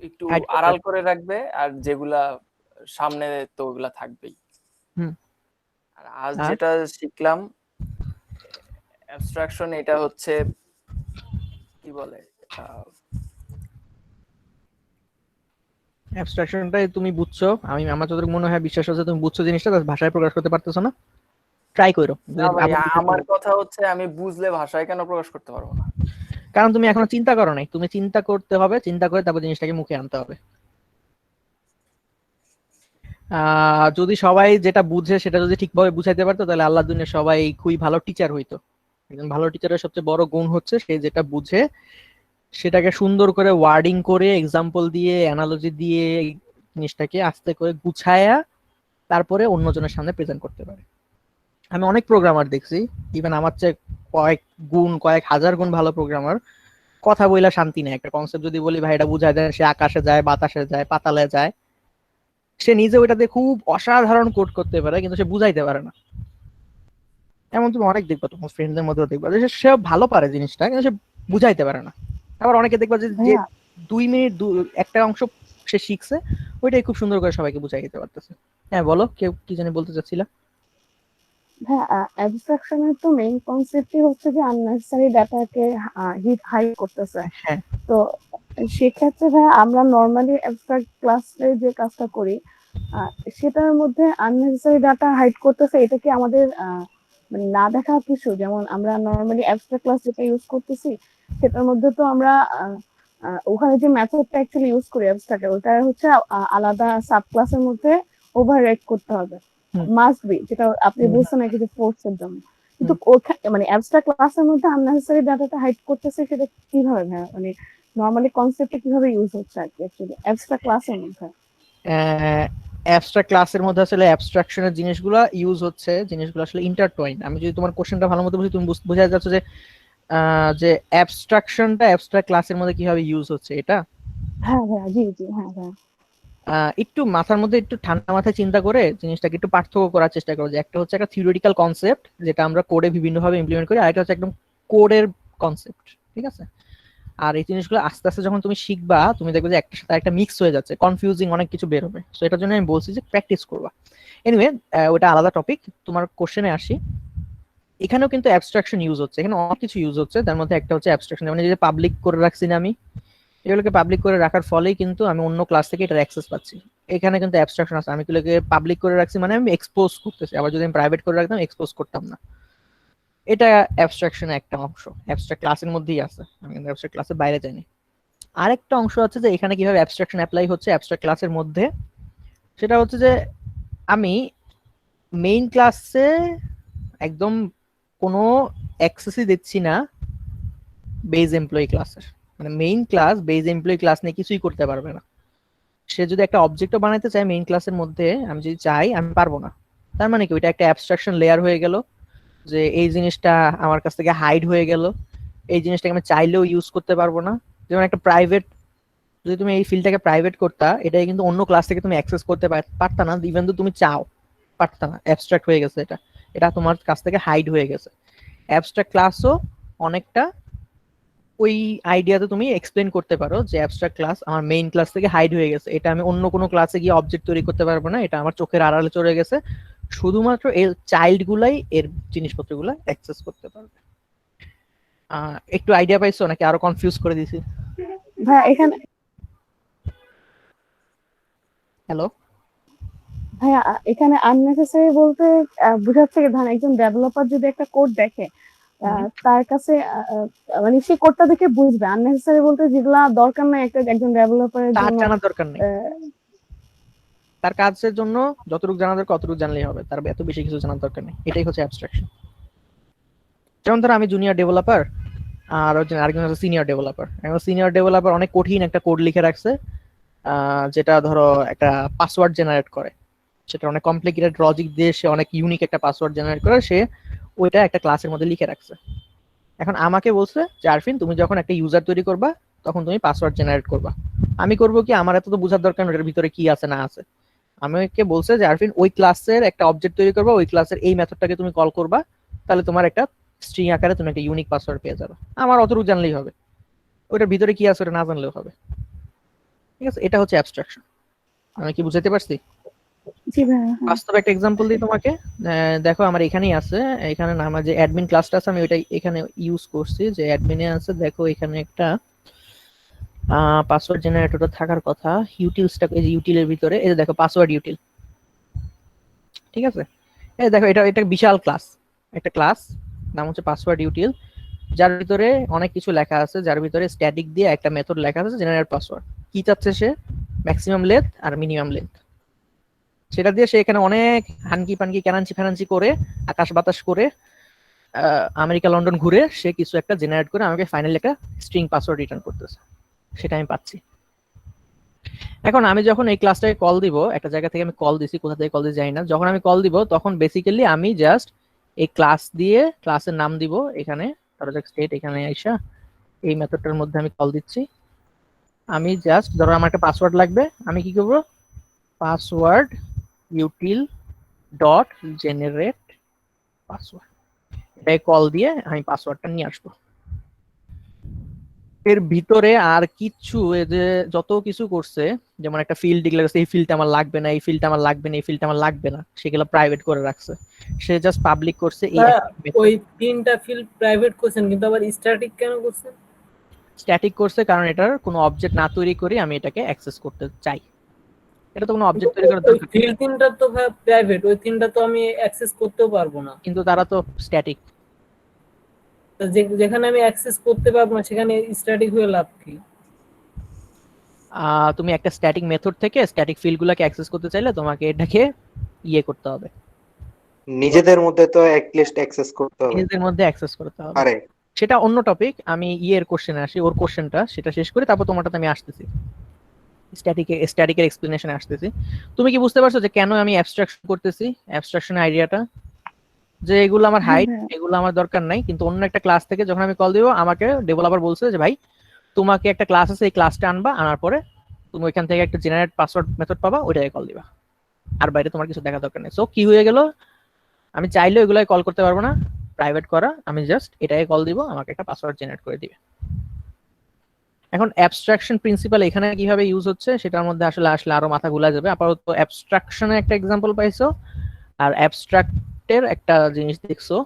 একটু আড়াল করে রাখবে আর যেগুলা সামনে তো ওগুলা থাকবেই। আর আজ যেটা শিখলাম অ্যাবস্ট্রাকশন, এটা হচ্ছে কি বলে অ্যাবস্ট্রাকশনটাই তুমি বুঝছো, আমি আমার যতটুকু মনে হয় বিশ্বাস হচ্ছে তুমি বুঝছো জিনিসটা, ভাষায় প্রকাশ করতে পারতেছো না, ট্রাই করো। না ভাই আমার কথা হচ্ছে আমি বুঝলে ভাষায় কেন প্রকাশ করতে পারবো না? কারণ তুমি এখনো চিন্তা করো নাই, তুমি চিন্তা করতে হবে, চিন্তা করে তারপর জিনিসটাকে মুখে আনতে হবে। যদি সবাই যেটা বুঝে সেটা যদি ঠিকভাবে বুঝাইতে পারতো তাহলে আল্লাহর দুনিয়ার সবাই খুবই ভালো টিচার হইতো। একজন ভালো টিচারের সবচেয়ে বড় গুণ হচ্ছে সে যেটা বুঝে সেটাকে সুন্দর করে ওয়ার্ডিং করে এক্সাম্পল দিয়ে অ্যানালজি দিয়ে জিনিসটাকে আস্তে করে গুছায়া তারপরে অন্যজনের সামনে প্রেজেন্ট করতে পারে। আমি অনেক প্রোগ্রামার দেখছি, ইভেন আমার চেয়ে কয়েক হাজার গুণ ভালো প্রোগ্রামার, কথা বইলা শান্তি নেই। একটা কনসেপ্ট যদি বলি ভাই এটা বুঝাই দেয়, সে আকাশে যায়, বাতাসে যায়, পাতালে যায়, সে নিজে ওইটাতে খুব অসাধারণ কোড করতে পারে কিন্তু সে বুঝাইতে পারে না। এমন তুমি অনেক দেখবা, তোমার ফ্রেন্ডদের মধ্যেও দেখবা যে সে ভালো পারে জিনিসটা কিন্তু সে বুঝাইতে পারে না। আবার অনেকে দেখবা যে 2 মিনিট একটা অংশ সে শিখছে ওইটাই খুব সুন্দর করে সবাইকে বুঝাই দিতে পারতেছে। হ্যাঁ বলো, কেউ কি জানি বলতে চাচ্ছিলা? হ্যাঁ, অ্যাবস্ট্রাকশনের তো মেইন কনসেপ্টই হচ্ছে যে আননেসেসারি ডাটাকে হাইড করতেছে। হ্যাঁ, তো সেক্ষেত্রে ভাই আমরা নর্মালি অ্যাবস্ট্রাক্ট ক্লাসে যে কাজটা করি সেটার মধ্যে আননেসেসারি ডাটা হাইড করতেছে, এটা কি আমাদের মানে না দেখা কিছু? যেমন আমরা নর্মালি অ্যাবস্ট্রাক্ট ক্লাস যেটা ইউজ করতেছি সেটার মধ্যে তো আমরা ওখানে যে মেথডটা অ্যাকচুয়ালি ইউজ করি অ্যাবস্ট্রাক্টে ওটা হচ্ছে আলাদা সাব ক্লাসের মধ্যে ওভাররাইড করতে হবে, মাস্ট বি, যেটা আপনি বলছেন নাকি যে ফোর্সের জন্য। কিন্তু মানে অ্যাবস্ট্রাক্ট ক্লাসের মধ্যে আননেসেসারি ডাটাটা হাইড করতেছে সেটা কিভাবে ভাই? মানে নরমালি কনসেপ্টটা কিভাবে ইউজ হচ্ছে আর কি অ্যাকচুয়ালি অ্যাবস্ট্রাক্ট ক্লাসের মধ্যে? অ্যাবস্ট্রাক্ট ক্লাসের মধ্যে আসলে অ্যাবস্ট্রাকশনের জিনিসগুলো ইউজ হচ্ছে, জিনিসগুলো আসলে ইন্টারটুয়াইন। আমি যদি তোমার কোশ্চেনটা ভালো মতো বুঝি, তুমি বোঝা যাচ্ছে যে যে অ্যাবস্ট্রাকশনটা অ্যাবস্ট্রাক্ট ক্লাসের মধ্যে কিভাবে ইউজ হচ্ছে এটা। হ্যাঁ হ্যাঁ, জি জি, হ্যাঁ হ্যাঁ। একটু মাথার মধ্যে একটু ঠান্ডা মাথায় চিন্তা করে জিনিসটাকে একটু পার্থক্য করার চেষ্টা করো যে একটা হচ্ছে একটা থিওরিটিক্যাল কনসেপ্ট যেটা আমরা কোডে বিভিন্নভাবে ইমপ্লিমেন্ট করি, আর একটা হচ্ছে একদম কোডের কনসেপ্ট। ঠিক আছে, আর এই জিনিসগুলো আস্তে আস্তে যখন তুমি শিখবা তুমি দেখবে যে একটার সাথে একটা মিক্স হয়ে যাচ্ছে, কনফিউজিং অনেক কিছু বের হবে। সো এটার জন্য আমি বলছি যে প্র্যাকটিস করবা। এনিওয়ে ওটা আলাদা টপিক। তোমার কোশ্চেনে আসি। এখানেও কিন্তু অ্যাবস্ট্রাকশন ইউজ হচ্ছে, এখানে অনেক কিছু ইউজ হচ্ছে। তার মধ্যে একটা হচ্ছে অ্যাবস্ট্রাকশন, মানে যে পাবলিক করে রাখছি না আমি, এগুলোকে পাবলিক করে রাখার ফলেই কিন্তু আমি অন্য ক্লাস থেকে এটার অ্যাক্সেস পাচ্ছি। এখানে কিন্তু অ্যাবস্ট্রাকশন আছে, আমি এগুলোকে পাবলিক করে রাখছি মানে আমি এক্সপোজ করতেছি। আবার যদি আমি প্রাইভেট করে রাখতাম এক্সপোজ করতাম না। এটা অ্যাবস্ট্রাকশনের একটা অংশ, অ্যাবস্ট্রাক্ট ক্লাসের মধ্যেই আছে, আমি কিন্তু অ্যাবস্ট্রাক্ট ক্লাসের বাইরে যাইনি। আরেকটা অংশ আছে যে এখানে কিভাবে অ্যাবস্ট্রাকশন অ্যাপ্লাই হচ্ছে অ্যাবস্ট্রাক্ট ক্লাসের মধ্যে, সেটা হচ্ছে যে আমি মেইন ক্লাসে একদম কোনো অ্যাক্সেসই দিচ্ছি না বেজ এমপ্লয়ি ক্লাসের। মানে main class base employee class নিয়ে কিছুই করতে পারবে না। সে যদি একটা অবজেক্টও বানাতে চায় মেইন ক্লাসের মধ্যে, আমি যদি চাই আমি পারবো না। তার মানে কি ওইটা একটা অ্যাবস্ট্রাকশন লেয়ার হয়ে গেল, যে এই জিনিসটা আমার কাছ থেকে হাইড হয়ে গেল, এই জিনিসটাকে আমি চাইলেও ইউজ করতে পারবো না। যেমন একটা প্রাইভেট, যদি তুমি এই ফিল্ডটাকে প্রাইভেট করতা, এটাই কিন্তু অন্য ক্লাস থেকে তুমি অ্যাক্সেস করতে পারতা না, ইভেন তো তুমি চাও পারতা না, অ্যাবস্ট্রাক্ট হয়ে গেছে, এটা এটা তোমার কাছ থেকে হাইড হয়ে গেছে। অ্যাবস্ট্রাক্ট ক্লাসও অনেকটা ওই আইডিয়াতে তুমি এক্সপ্লেন করতে পারো যে অ্যাবস্ট্রাক্ট ক্লাস আমার মেইন ক্লাস থেকে হাইড হয়ে গেছে, এটা আমি অন্য কোনো ক্লাসে গিয়ে অবজেক্ট তৈরি করতে পারবো না, এটা আমার চোখের আড়ালে চলে গেছে, শুধুমাত্র এর চাইল্ড গুলাই এর জিনিসপত্রগুলো অ্যাক্সেস করতে পারবে। একটু আইডিয়া পাইছো নাকি আরো কনফিউজ করে দিছি? ভাইয়া এখানে হ্যালো ভাইয়া এখানে আননেসেসারি বলতে বুঝাচ্ছে কি, ধরেন একজন ডেভেলপার যদি একটা কোড দেখে তার কাছে মানে সেই কোডটা দেখে বুঝবে। আননেসেসারি বলতে যেগুলা দরকার নাই একজন ডেভেলপারের তার জন্য জানার দরকার নেই, তার কাজের জন্য যতটুকু জানা দরকার অতটুকু জানলেই হবে, তার এত বেশি কিছু জানার দরকার নেই। এটাই হচ্ছে অ্যাবস্ট্রাকশন। যেমন ধরো আমি জুনিয়র ডেভেলপার আর আরেকজন হচ্ছে সিনিয়র ডেভেলপার। এখন সিনিয়র ডেভেলপার অনেক কঠিন একটা কোড লিখে রাখছে, যেটা ধরো একটা পাসওয়ার্ড জেনারেট করে, সেটা অনেক কমপ্লিকেটেড লজিক দিয়ে সে অনেক ইউনিক একটা পাসওয়ার্ড জেনারেট করে, সে ওইটা একটা ক্লাসের মধ্যে লিখে রাখছে। এখন আমাকে বলছে যে আরফিন তুমি যখন একটা ইউজার তৈরি করবা তখন তুমি পাসওয়ার্ড জেনারেট করবা। আমি করবো কি, আমার এত তো বোঝার দরকার নেই ওটার ভিতরে কি আছে না আছে। আমাকে বলছে যে আরফিন ওই ক্লাসের একটা অবজেক্ট তৈরি করবা, ওই ক্লাসের এই মেথডটাকে তুমি কল করবা, তাহলে তোমার একটা স্ট্রিং আকারে তুমি একটা ইউনিক পাসওয়ার্ড পেয়ে যাবে। আমার অতটুকু জানলেই হবে, ওটার ভিতরে কি আছে ওটা না জানলেও হবে। ঠিক আছে, এটা হচ্ছে অ্যাবস্ট্রাকশন। আমি কি বুঝাতে পারছি? জি ভাইয়া। বাস্তব একটা এক্সাম্পল দিই তোমাকে। দেখো আমার এখানেই আছে, এখানে আমার যে অ্যাডমিন ক্লাসটা আছে আমি ওইটাই এখানে ইউজ করছি, যে অ্যাডমিনে আছে। দেখো এখানে একটা পাসওয়ার্ড জেনারেটরটা থাকার কথা, ইউটিলসটা, এই যে ইউটিলের ভিতরে এই যে দেখো পাসওয়ার্ড ইউটিল। ঠিক আছে, এই দেখো এটা এটা বিশাল ক্লাস, একটা ক্লাস নাম হচ্ছে পাসওয়ার্ড ইউটিল, যার ভিতরে অনেক কিছু লেখা আছে, যার ভিতরে স্ট্যাটিক দিয়ে একটা মেথড লেখা আছে জেনারেট পাসওয়ার্ড। কি চাচ্ছে সে? ম্যাক্সিমাম লেন্থ আর মিনিমাম লেন্থ। সেটা দিয়ে সে এখানে অনেক হানকি পানকি ক্যানাঞ্চি ফ্যানাঞ্চি করে, আকাশ বাতাস করে, আমেরিকা লন্ডন ঘুরে সে কিছু একটা জেনারেট করে আমাকে ফাইনালি একটা স্ট্রিং পাসওয়ার্ড রিটার্ন করতেছে, সেটা আমি পাচ্ছি। এখন আমি যখন এই ক্লাসটাকে কল দিব, একটা জায়গা থেকে আমি কল দিছি, কোথা থেকে কল দিই জানি না, যখন আমি কল দিব তখন বেসিক্যালি আমি জাস্ট এই ক্লাস দিয়ে ক্লাসের নাম দিব, এখানে ধরো যাক স্টেট, এখানে আইসা এই মেথডটার মধ্যে আমি কল দিচ্ছি। আমি জাস্ট ধরো আমার একটা পাসওয়ার্ড লাগবে, আমি কি করব, password util dot generate password, এটাই কল দিয়ে আমি পাসওয়ার্ডটা নিয়ে আসবো। এর ভিতরে আর কিছু, এই যে যত কিছু করছে, যেমন একটা ফিল্ড ডিক্লেয়ার করছে, এই ফিল্ডটা আমার লাগবে না, এই ফিল্ডটা আমার লাগবে না, এই ফিল্ডটা আমার লাগবে না, সেগুলো প্রাইভেট করে রাখছে। সে জাস্ট পাবলিক করছে এই ওই তিনটা ফিল্ড প্রাইভেট করছেন কিন্তু আবার স্ট্যাটিক কেন করছেন? স্ট্যাটিক করছে কারণ এটার কোনো অবজেক্ট না তৈরি করে আমি এটাকে অ্যাক্সেস করতে চাই। এটা তো কোনো অবজেক্ট তৈরি করার দরকার নেই। ফিল্ড তিনটা তো প্রাইভেট, ওই তিনটা তো আমি অ্যাক্সেস করতেও পারবো না। কিন্তু তারা তো স্ট্যাটিক। যেখানে আমি অ্যাক্সেস করতে পারবো না সেখানে স্ট্যাটিক হয়ে লাভ কি? তুমি একটা স্ট্যাটিক মেথড থেকে স্ট্যাটিক ফিল্ডগুলোকে অ্যাক্সেস করতে চাইলে তোমাকে এটাকে ইয়ে করতে হবে, নিজেদের মধ্যে তো অ্যাটলিস্ট অ্যাক্সেস করতে হবে। নিজেদের মধ্যে অ্যাক্সেস করতে হবে। আরে সেটা অন্য টপিক, আমি ইয়ের কোশ্চেনে আসি, ওর কোশ্চেনটা সেটা শেষ করে তারপর তোমারটাতে আমি আসতেছি, স্ট্যাটিকের এক্সপ্লেনেশনে আসতেছি। তুমি কি বুঝতে পারছো যে কেন আমি অ্যাবস্ট্রাকশন করতেছি? অ্যাবস্ট্রাকশন আইডিয়াটা যে এগুলো আমার হাইট, এগুলো আমার দরকার নাই, কিন্তু অন্য একটা ক্লাস থেকে যখন আমি কল দিব আমাকে ডেভেলপার বলছে যে ভাই তোমাকে একটা ক্লাস আছে, এই ক্লাসটা আনবা, আনার পরে তুমি ওইখান থেকে একটা জেনারেট পাসওয়ার্ড মেথড পাবা, ওইটাকে কল দিবা, আর বাইরে তোমার কিছু দেখা দরকার নেই। সো কি হয়ে গেল, আমি চাইলে ওইগুলাই কল করতে পারবো না, প্রাইভেট করা, আমি জাস্ট এটাকে কল দিব, আমাকে একটা পাসওয়ার্ড জেনারেট করে দিবে। এখন অ্যাবস্ট্রাকশন প্রিন্সিপাল এখানে কিভাবে ইউজ হচ্ছে সেটার মধ্যে আসলে আসলে আরো মাথা ঘুলা যাবে। আপাতত অ্যাবস্ট্রাকশনের একটা এক্সাম্পল পাইছো আর অ্যাবস্ট্রাক্টের একটা জিনিস দেখছো।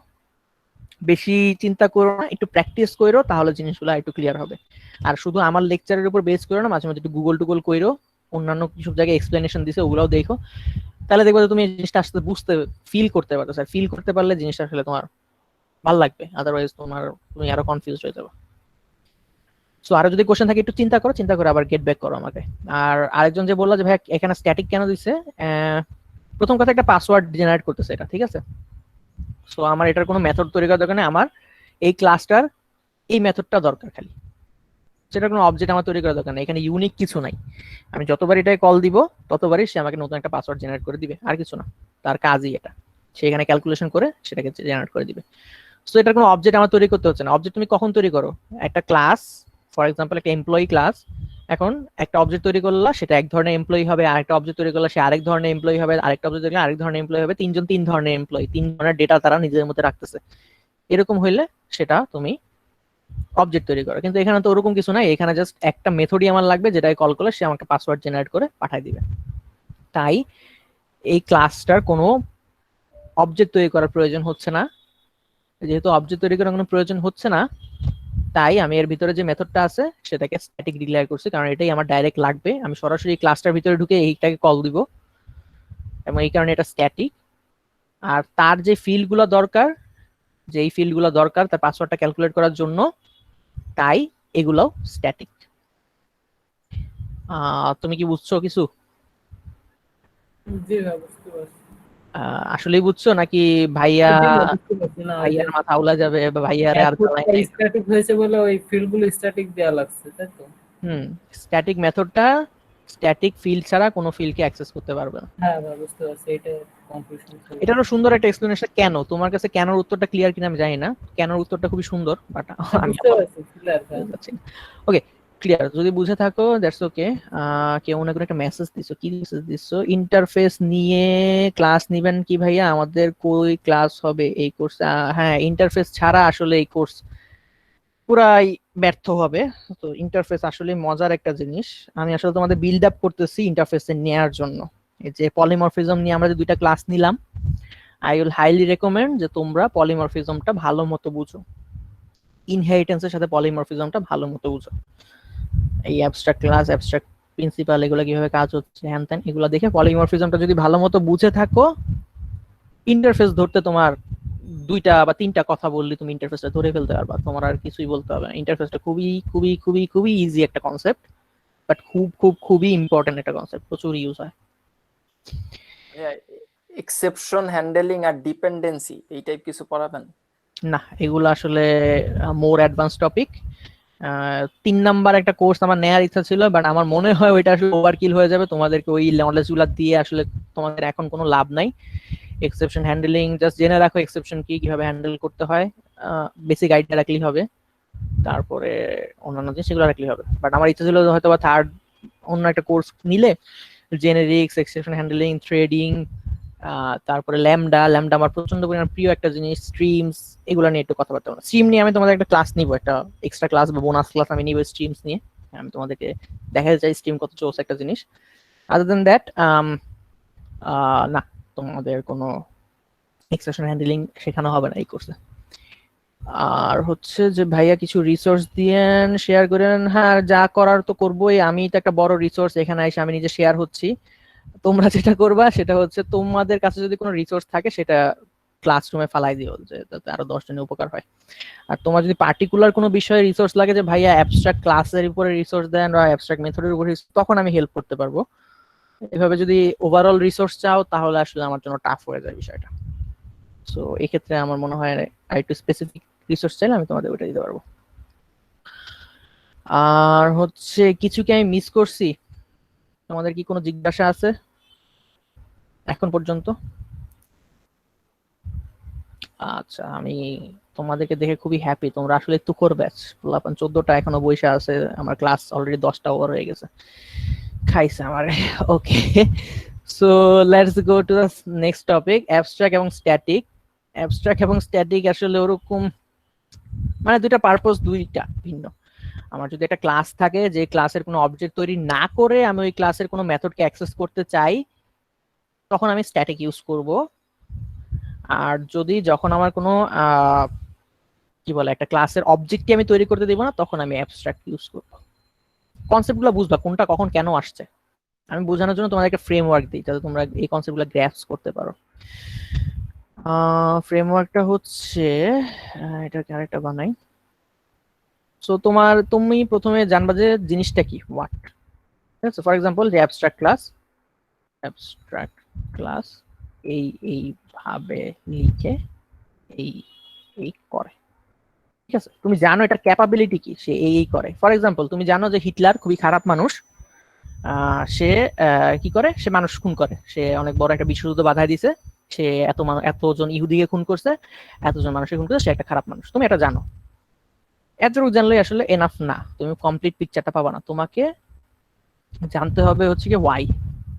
বেশি চিন্তা করো না, একটু প্র্যাকটিস করো, তাহলে জিনিসগুলো একটু ক্লিয়ার হবে। আর শুধু আমার লেকচারের উপর বেস করো না, মাঝে মাঝে একটু গুগল টুগল করো, অন্যান্য কিছু জায়গায় এক্সপ্লেনেশন দিছে ওগুলোও দেখো, তাহলে দেখবো যে তুমি এই জিনিসটা আসতে বুঝতে ফিল করতে পারো। স্যার ফিল করতে পারলে জিনিসটা আসলে তোমার ভালো লাগবে, আদারওয়াইজ তুমি আরো কনফিউজ হয়ে যাবে। সো আরো যদি কোশ্চেন থাকে একটু চিন্তা করে আবার গেট ব্যাক করো আমাকে। আর আরেকজন যে বললো যে ভাই এখানে স্ট্যাটিক কেন দিছে, প্রথম কথা একটা পাসওয়ার্ড জেনারেট করতেছে এটা, ঠিক আছে? সো আমার এটার কোনো মেথড তৈরি করার দরকার নেই, আমার এই ক্লাসটার এই মেথডটা দরকার খালি, সেটা কোনো অবজেক্ট আমার তৈরি করার দরকার নেই, এখানে ইউনিক কিছু নাই। আমি যতবার এটাই কল দিব ততবারই সে আমাকে নতুন একটা পাসওয়ার্ড জেনারেট করে দিবে, আর কিছু না, তার কাজই এটা। সে এখানে ক্যালকুলেশন করে সেটাকে জেনারেট করে দিবে। সো এটার কোনো অবজেক্ট আমার তৈরি করতে হচ্ছে না। অবজেক্ট তুমি কখন তৈরি করো? একটা ক্লাস, ফর এক্সাম্পল একটা এমপ্লয়ি ক্লাস, এখন একটা অবজেক্ট তৈরি করলা, সেটা এক ধরনের এমপ্লয়ি হবে, আরেকটা অবজেক্ট তৈরি করলা সে আরেক ধরনের এমপ্লয়ি হবে, আরেকটা অবজেক্ট তৈরি করলে আরেক ধরনের এমপ্লয়ি হবে, তিনজন তিন ধরনের এমপ্লয়ি, তিন ধরনের ডেটা তারা নিজেদের মধ্যে রাখতেছে। এরকম হইলে সেটা তুমি অবজেক্ট তৈরি করো। কিন্তু এখানে তো ওরকম কিছু নাই, এখানে জাস্ট একটা মেথডই আমার লাগবে, যেটাই কল করলে সে আমাকে পাসওয়ার্ড জেনারেট করে পাঠিয়ে দিবে। তাই এই ক্লাসটার কোনো অবজেক্ট তৈরি করার প্রয়োজন হচ্ছে না। যেহেতু অবজেক্ট তৈরি করার কোনো প্রয়োজন হচ্ছে না, তাই আমি এর ভিতরে যে মেথডটা আছে সেটাকে স্ট্যাটিক ডিক্লেয়ার করছি, কারণ এটাই আমার ডাইরেক্ট লাগবে। আমি সরাসরি ক্লাসটার ভিতরে ঢুকে এইটাকে কল দিব, এবং এই কারণে এটা স্ট্যাটিক। আর তার যে ফিল্ডগুলো দরকার, যেই ফিল্ডগুলো দরকার তার পাসওয়ার্ডটা ক্যালকুলেট করার জন্য, তাই এগুলোও স্ট্যাটিক। তুমি কি বুঝছো কিছু? জি ভাই, বুঝতে পারছি। আসলেই বুঝছো নাকি ভাইয়া জি ভাই, বুঝতে পারছি না, ওই যে ভাইয়ার মাথা আউলা যাবে বা ভাইয়ারে আর জ্বালাই নাই? স্ট্যাটিক হয়েছে বলে ওই ফিল্ডগুলো স্ট্যাটিক দেয়া লাগছে, তাই তো? স্ট্যাটিক মেথডটা স্ট্যাটিক ফিল্ড ছাড়া কোনো ফিল্ডকে অ্যাক্সেস করতে পারবে না। হ্যাঁ ভাই, বুঝতে পারছি, এটা কনফিউশন ছিল। এটারও সুন্দর একটা এক্সপ্লেনেশন। কেন তোমার কাছে কেনর উত্তরটা ক্লিয়ার কিনা আমি জানি না, কেনর উত্তরটা খুবই সুন্দর, বাট আমি বুঝতে পারছি, ক্লিয়ার ভাই। বুঝতে ওকে ক্লিয়ার। যদি বুঝে থাকো দ্যাটস ওকে। কেউ না কোনো একটা মেসেজ দিছো, কি মেসেজ দিছো? ইন্টারফেস নিয়ে ক্লাস নিবেন কি ভাইয়া? আমাদের কই ক্লাস হবে এই কোর্স? হ্যাঁ, ইন্টারফেস ছাড়া আসলে এই কোর্স পুরাই ব্যর্থ হবে। তো ইন্টারফেস আসলে মজার একটা জিনিস। আমি আসলে তোমাদের বিল্ড আপ করতেছি ইন্টারফেসে নেয়ার জন্য। এই যে পলিমরফিজম নিয়ে আমরা যে দুইটা ক্লাস নিলাম, আই উইল হাইলি রেকমেন্ড যে তোমরা পলিমরফিজমটা ভালো মতো বুঝো, ইনহেরিটেন্সের সাথে পলিমরফিজমটা ভালো মতো বুঝো। এই অ্যাবস্ট্রাক্ট ক্লাস, অ্যাবস্ট্রাক্ট প্রিন্সিপাল, এগুলো কিভাবে কাজ হচ্ছে হ্যান ত্যান, এগুলো দেখে পলিমরফিজমটা যদি ভালো মতো বুঝে থাকো, ইন্টারফেস ধরতে তোমার দুইটা বা তিনটা কথা বললে তুমি ইন্টারফেসটা ধরে ফেলতে পারবা, তোমার আর কিছুই বলতে হবে না। ইন্টারফেসটা খুবই খুবই খুবই খুবই ইজি একটা কনসেপ্ট, বাট খুব খুব খুবই ইম্পর্টেন্ট একটা কনসেপ্ট, প্রচুর ইউজ হয়। এক্সেপশন হ্যান্ডেলিং আর ডিপেন্ডেন্সি এই টাইপ কিছু পড়াবেন না? এগুলো আসলে মোর অ্যাডভান্স টপিক। 3 নাম্বার একটা কোর্স আমার নেওয়ার ইচ্ছা ছিল, বাট আমার মনে হয় ওইটা আসলে ওভারকিল হয়ে যাবে, তোমাদেরকে ওই নলেজগুলো দিয়ে আসলে তোমাদের এখন কোনো লাভ নাই। এক্সেপশন হ্যান্ডেলিং জাস্ট জেনে রাখো, এক্সেপশন কি, কিভাবে হ্যান্ডেল করতে হয়, বেসিক আইডিয়া রাখলেই হবে। তারপরে অন্যান্য জিনিস সেগুলো রাখলেই হবে। বাট আমার ইচ্ছা ছিল হয়তো বা থার্ড অন্য একটা কোর্স নিলে জেনেরিক্স, এক্সেপশন হ্যান্ডেলিং, থ্রেডিং, তারপরে ল্যামডা আমার প্রচন্ড পরিমাণ প্রিয় একটা জিনিস, স্ট্রিমস, এগুলো নিয়ে একটু কথাবার্তা বলবো। স্ট্রিম নিয়ে আমি তোমাদের একটা ক্লাস নিব, একটা এক্সট্রা ক্লাস বা বোনাস ক্লাস আমি নিব স্ট্রিমস নিয়ে। আমি তোমাদেরকে দেখাতে চাই স্ট্রিম কত চোস একটা জিনিস। আদার দেন দ্যাট না, তোমাদের কোনো এক্সেপশন হ্যান্ডলিং শেখানো হবে না এই কোর্সে। আর হচ্ছে যে ভাইয়া কিছু রিসোর্স দিয়েন, শেয়ার করেন। হ্যাঁ, যা করার তো করবোই, আমি তো একটা বড় রিসোর্স, এখানে এসে আমি নিজে শেয়ার হচ্ছি। তোমরা যেটা করবা সেটা হচ্ছে তোমাদের কাছে যদি কোনো রিসোর্স থাকে সেটা ক্লাসরুমে ফালাই দিও, যে যাতে আরো 10 জনের উপকার হয়। আর তোমার যদি পার্টিকুলার কোনো বিষয়ে রিসোর্স লাগে, যে ভাইয়া অ্যাবস্ট্রাক্ট ক্লাসের উপরে রিসোর্স দেন বা অ্যাবস্ট্রাক্ট মেথডের উপরে, তখন আমি হেল্প করতে পারবো। এভাবে যদি ওভারঅল রিসোর্স চাও তাহলে আসলে আমার জন্য টাফ হয়ে যায় বিষয়টা। সো এই ক্ষেত্রে আমার মনে হয় আর একটু স্পেসিফিক রিসোর্স চাইলে আমি তোমাদের ওইটা দিতে পারবো। আর হচ্ছে কিছু কি আমি মিস করছি? তোমাদের কি কোনো জিজ্ঞাসা আছে এখন পর্যন্ত? আচ্ছা, আমি তোমাদেরকে দেখে খুবই হ্যাপি, তোমরা আসলে তুখোর ব্যাচ। 14টা এখনো বইসা আছে, আমার ক্লাস অলরেডি 10টা ওভার হয়ে গেছে, খাইছে আমার। Okay, so let's go to the next topic, abstract এবং স্ট্যাটিক। অ্যাবস্ট্রাক্ট এবং স্ট্যাটিক আসলে ওরকম মানে দুইটা পারপোজ, দুইটা ভিন্ন। আমার যদি একটা ক্লাস থাকে যে ক্লাসের কোনো অবজেক্ট তৈরি না করে আমি ওই ক্লাসের কোনো মেথডকে অ্যাক্সেস করতে চাই, তখন আমি স্ট্যাটিক ইউজ করব। আর যদি যখন আমার কোনো কি বলে একটা ক্লাসের অবজেক্টকে আমি তৈরি করতে দেব না, তখন আমি অ্যাবস্ট্রাক্ট ইউজ করব। কনসেপ্টগুলো বুঝবা কোনটা কখন কেন আসছে, আমি বোঝানোর জন্য তোমাদের একটা ফ্রেমওয়ার্ক দিই যাতে তোমরা এই কনসেপ্টগুলো গ্র্যাস্প করতে পারো। ফ্রেমওয়ার্কটা হচ্ছে এটাকে আরেকটা বানাই। সো তুমি প্রথমে জানবা যে জিনিসটা কি, হোয়াট। ঠিক আছে, ফর এক্সাম্পল যে অ্যাবস্ট্রাক্ট ক্লাস এইভাবে লিখে এই এই করে। ঠিক আছে, তুমি জানো এটার ক্যাপাবিলিটি কি, সে এই করে। ফর এক্সাম্পল তুমি জানো যে হিটলার খুবই খারাপ মানুষ, সে কি করে, সে মানুষ খুন করে, সে অনেক বড় একটা বিশ্বযুদ্ধ বাধায় দিছে, সে এতজন ইহুদিকে খুন করছে, এতজন মানুষকে খুন করছে, সে একটা খারাপ মানুষ, তুমি এটা জানো। এতটুকু জানলে আসলে এনাফ না, তুমি কমপ্লিট পিকচারটা পাবা না, তোমাকে জানতে হবে হচ্ছে কি ওয়াই,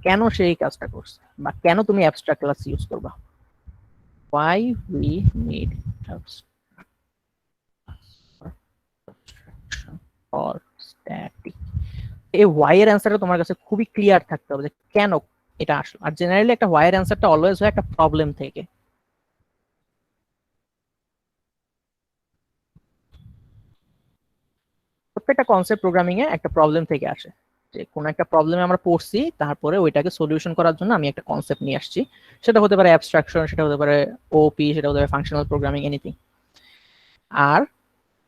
কেন সে এই কাজটা করছে, বা কেন তুমি অ্যাবস্ট্রাক্ট ক্লাস ইউজ করবা। Why we need or static. এই ওয়াই এর অ্যান্সারটা তোমার কাছে খুবই ক্লিয়ার থাকতে হবে যে কেন এটা আসলো। আর জেনারেলি একটা ওয়াই এর অ্যান্সারটা অলওয়েজ হয় একটা প্রবলেম থেকে। প্রত্যেকটা কনসেপ্ট প্রোগ্রামিং এ একটা প্রবলেম থেকে আসে, যে কোনো একটা প্রবলেমে আমরা পড়ছি, তারপরে ওইটাকে সলিউশন করার জন্য আমি একটা কনসেপ্ট নিয়ে আসছি। সেটা হতে পারে অ্যাবস্ট্রাকশন, সেটা হতে পারে ওপি, সেটা হতে পারে ফাংশনাল প্রোগ্রামিং, এনিথিং। আর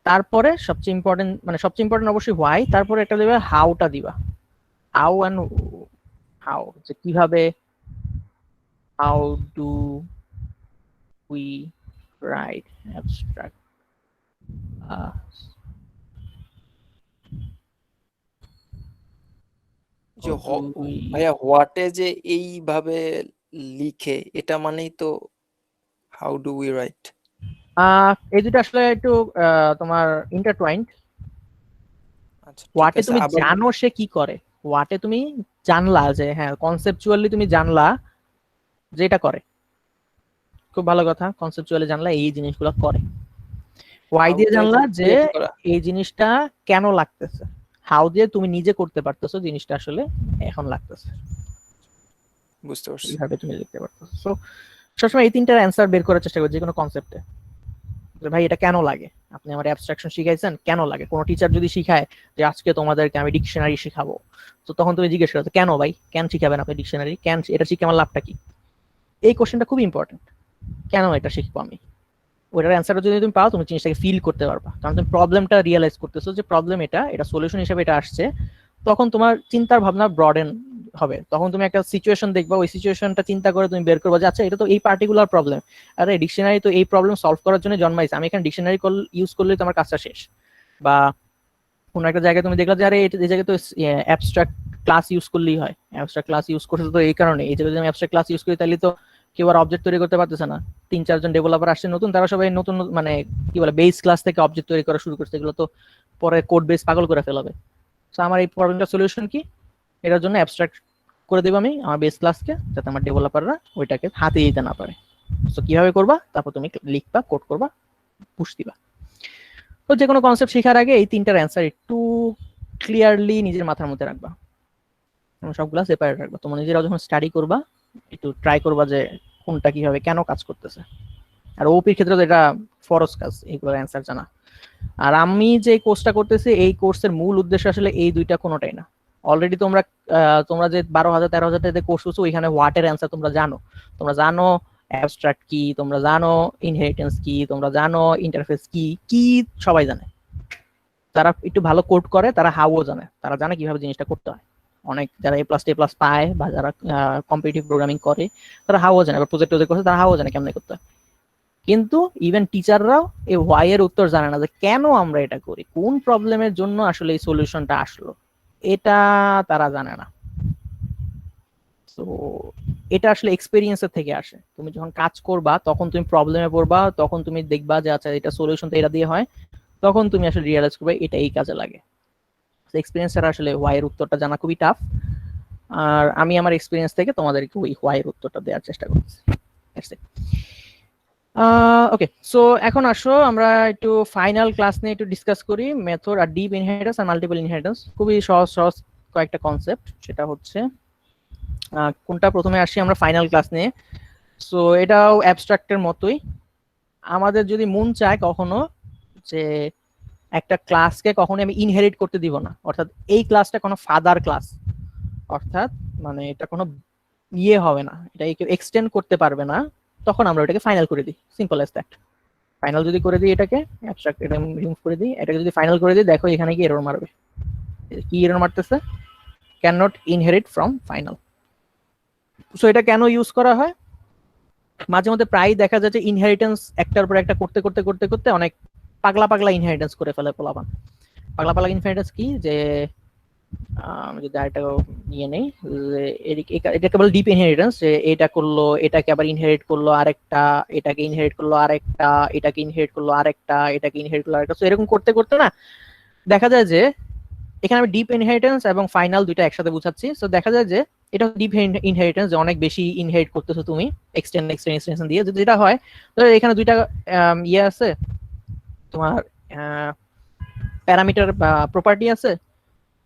তারপরে সবচেয়ে ইম্পর্টেন্ট অবশ্যই হোয়াই, তারপরে একটা দেবে হাউটা দিবা, হাউ যে কিভাবে, how do we write abstract যে ভাইয়া হোয়াটে যে এইভাবে লিখে, এটা মানেই তো হাউ ডু উই রাইট। এই দুটো আসলে একটু তোমার ইন্টারটুয়াইন্ড। আচ্ছা, হোয়াটে তুমি জানো সে কি করে, হোয়াটে তুমি জানলা যে হ্যাঁ কনসেপচুয়ালি তুমি জানলা যে এটা করে, খুব ভালো কথা, কনসেপচুয়ালি জানলা এই জিনিসগুলো করে। ওয়াই দিয়ে জানলা যে এই জিনিসটা কেন লাগতেছে, হাউ দিয়ে তুমি নিজে করতে পারতেছো জিনিসটা আসলে এখন লাগতেছে, বুঝতে পারছি। এইভাবে তুমি লিখতে পারতেছো। সো সবসময় এই তিনটার অ্যান্সার বের করার চেষ্টা করো যে কোনো কনসেপ্টে, ভাই এটা কেন লাগে, আপনি আমার অ্যাবস্ট্রাকশন শিখাইছেন কেন লাগে। কোনো টিচার যদি শিখায় যে আজকে তোমাদেরকে আমি ডিকশনারি শিখাবো, তো তখন তুমি জিজ্ঞেস করো কেন ভাই, কেন শিখাবেন আপনি ডিকশনারি, কেন এটা শিখে আমার লাভটা কি। এই কোশ্চেনটা খুব ইম্পর্টেন্ট, কেন এটা শিখবো আমি। ওইটার অ্যান্সারটা যদি তুমি পাও, তুমি জিনিসটাকে ফিল করতে পারবা, কারণ তুমি প্রবলেমটা রিয়েলাইজ করতেছো যে প্রবলেম এটা সলিউশন হিসেবে এটা আসছে। তখন তোমার চিন্তার ভাবনা ব্রডেন হবে, তখন তুমি একটা সিচুয়েশন দেখবা, ওই সিচুয়েশনটা চিন্তা করে তুমি বের করবা যে আচ্ছা এটা তো এই পার্টিকুলার প্রবলেম, আরে ডিকশনারি তো এই প্রবলেম সলভ করার জন্য জন্মাইছে, আমি এখানে ডিকশনারি ইউজ করলে তোমার কাজটা শেষ। বা কোনো একটা জায়গায় তুমি দেখলা যে আরে এই জায়গায় তো অ্যাবস্ট্রাক্ট ক্লাস ইউজ করলেই হয়, অ্যাবস্ট্রাক্ট ক্লাস ইউজ করছে তো এই কারণে, এই জায়গায় যদি আমি অ্যাবস্ট্রাক্ট ক্লাস ইউজ করি তাহলে তো কেউ আর অবজেক্ট তৈরি করতে পারতেছে না। 3-4 জন ডেভেলপার আসছে নতুন, তারা সবাই নতুন মানে কি বলে বেস ক্লাস থেকে অবজেক্ট তৈরি করা শুরু করছে, এগুলো তো পরে কোড বেস পাগল করে ফেলাবে। তো আমার এই প্রবলেমটা সলিউশন কি, এটার জন্য অ্যাবস্ট্রাক্ট করে দেবো আমি আমার বেস ক্লাসকে, যাতে আমার ডেভেলপাররা ওইটাকে হাতে দিতে না পারে। তো কিভাবে করবা, তারপর তুমি লিখবা, কোড করবা, পুশ দিবা। তো যে কোনো কনসেপ্ট শেখার আগে এই তিনটার অ্যান্সার একটু ক্লিয়ারলি নিজের মাথার মধ্যে রাখবা, সবগুলা সেপারেট রাখবা। তোমরা নিজেরাও যখন স্টাডি করবা একটু ট্রাই করবা যে কোনটা কিভাবে কেন কাজ করতেছে। আর ওপির ক্ষেত্রে তো এটা ফরজ কাজ এইগুলোর অ্যান্সার জানা। আর আমি যে কোর্সটা করতেছি এই কোর্সের মূল উদ্দেশ্য আসলে এই দুইটা কোনোটাই না। অলরেডি তোমরা যে 12,000 13,000 টাকা কোর্স করছো, ওইখানে হোয়াটের অ্যান্সার তোমরা জানো অ্যাবস্ট্রাক্ট কি, তোমরা জানো ইনহেরিটেন্স কি, তোমরা জানো ইন্টারফেস কি সবাই জানে। তারা একটু ভালো কোড করে, তারা হাউও জানে, তারা জানে কিভাবে জিনিসটা করতে হয়। অনেক যারা A+, পায় বা যারা কম্পিটিটিভ প্রোগ্রামিং করে তারা হাউও জানে, বা প্রজেক্ট করছে তারা হাউও জানে কেমনে করতে হয়। কিন্তু ইভেন টিচাররাও এই হোয়াই এর উত্তর জানে না, যে কেন আমরা এটা করি, কোন প্রবলেমের জন্য আসলে এই সলিউশনটা আসলো, এটা তারা জানে না। তো এটা আসলে এক্সপেরিয়েন্সের থেকে আসে। তুমি যখন কাজ করবা তখন তুমি প্রবলেমে পড়বা, তখন তুমি দেখবা যে আচ্ছা এটা সলিউশন তো এটা দিয়ে হয়, তখন তুমি আসলে রিয়েলাইজ করবে এটা এই কাজে লাগে। এক্সপেরিয়েন্স ছাড়া আসলে হোয়াই এর উত্তরটা জানা খুবই টাফ। আর আমি আমার এক্সপেরিয়েন্স থেকে তোমাদেরকে ওই হোয়াই এর উত্তরটা দেওয়ার চেষ্টা করছি। ওকে, সো এখন আসো আমরা একটু ফাইনাল ক্লাস নিয়ে একটু ডিসকাস করি মেথড আর ডিপ ইনহেরিটেন্স আর মাল্টিপল ইনহেরিটেন্স। খুবই সহজ সহজ কয়েকটা কনসেপ্ট, সেটা হচ্ছে কোনটা প্রথমে আসি আমরা ফাইনাল ক্লাস নিয়ে। সো এটাও অ্যাবস্ট্রাক্টের মতোই। আমাদের যদি মন চায় কখনো যে একটা ক্লাসকে কখনো আমি ইনহেরিট করতে দিব না, অর্থাৎ এই ক্লাসটা কোনো ফাদার ক্লাস, অর্থাৎ মানে এটা কোনো ইয়ে হবে না, এটা কেউ এক্সটেন্ড করতে পারবে না, তখন আমরা ওটাকে ফাইনাল করে দিই। Simple as that. ফাইনাল যদি করে দিই এটাকে, অ্যাবস্ট্রাক্ট এটা রিমুভ করে দিই, এটাকে যদি ফাইনাল করে দিই, দেখো এখানে কি এরর মারবে। কি এরর মারতেছে? Can not inherit from final. So এটা কেন ইউজ করা হয়? মাঝে মধ্যে প্রায় দেখা যায় যে ইনহেরিটেন্স একটার পর একটা করতে করতে করতে করতে অনেক পাগলা পাগলা ইনহেরিটেন্স করে ফেলে পোলাপান। পাগলা পাগলা ইনহেরিটেন্স কি, যে যদি আরেকটা নিয়ে নেই, এটা কেবল ডিপ ইনহেরিটেন্স, যে এটা করলো, এটাকে আবার ইনহেরিট করলো আরেকটা, এটাকে ইনহেরিট করলো আরেকটা, এটাকে ইনহেরিট করলো আরেকটা, এটাকে ইনহেরিট করলো আরেকটা। তো এরকম করতে করতে না দেখা যায় যে এখানে আমি ডিপ ইনহেরিটেন্স এবং ফাইনাল দুইটা একসাথে বুঝাচ্ছি। সো দেখা যায় যে এটা ডিপ ইনহেরিটেন্স, যে অনেক বেশি ইনহেরিট করতেছো তুমি এক্সটেনশন দিয়ে। যদি যেটা হয় তো এখানে দুইটা ইয়ে আছে, তোমার প্যারামিটার বা প্রপার্টি আছে।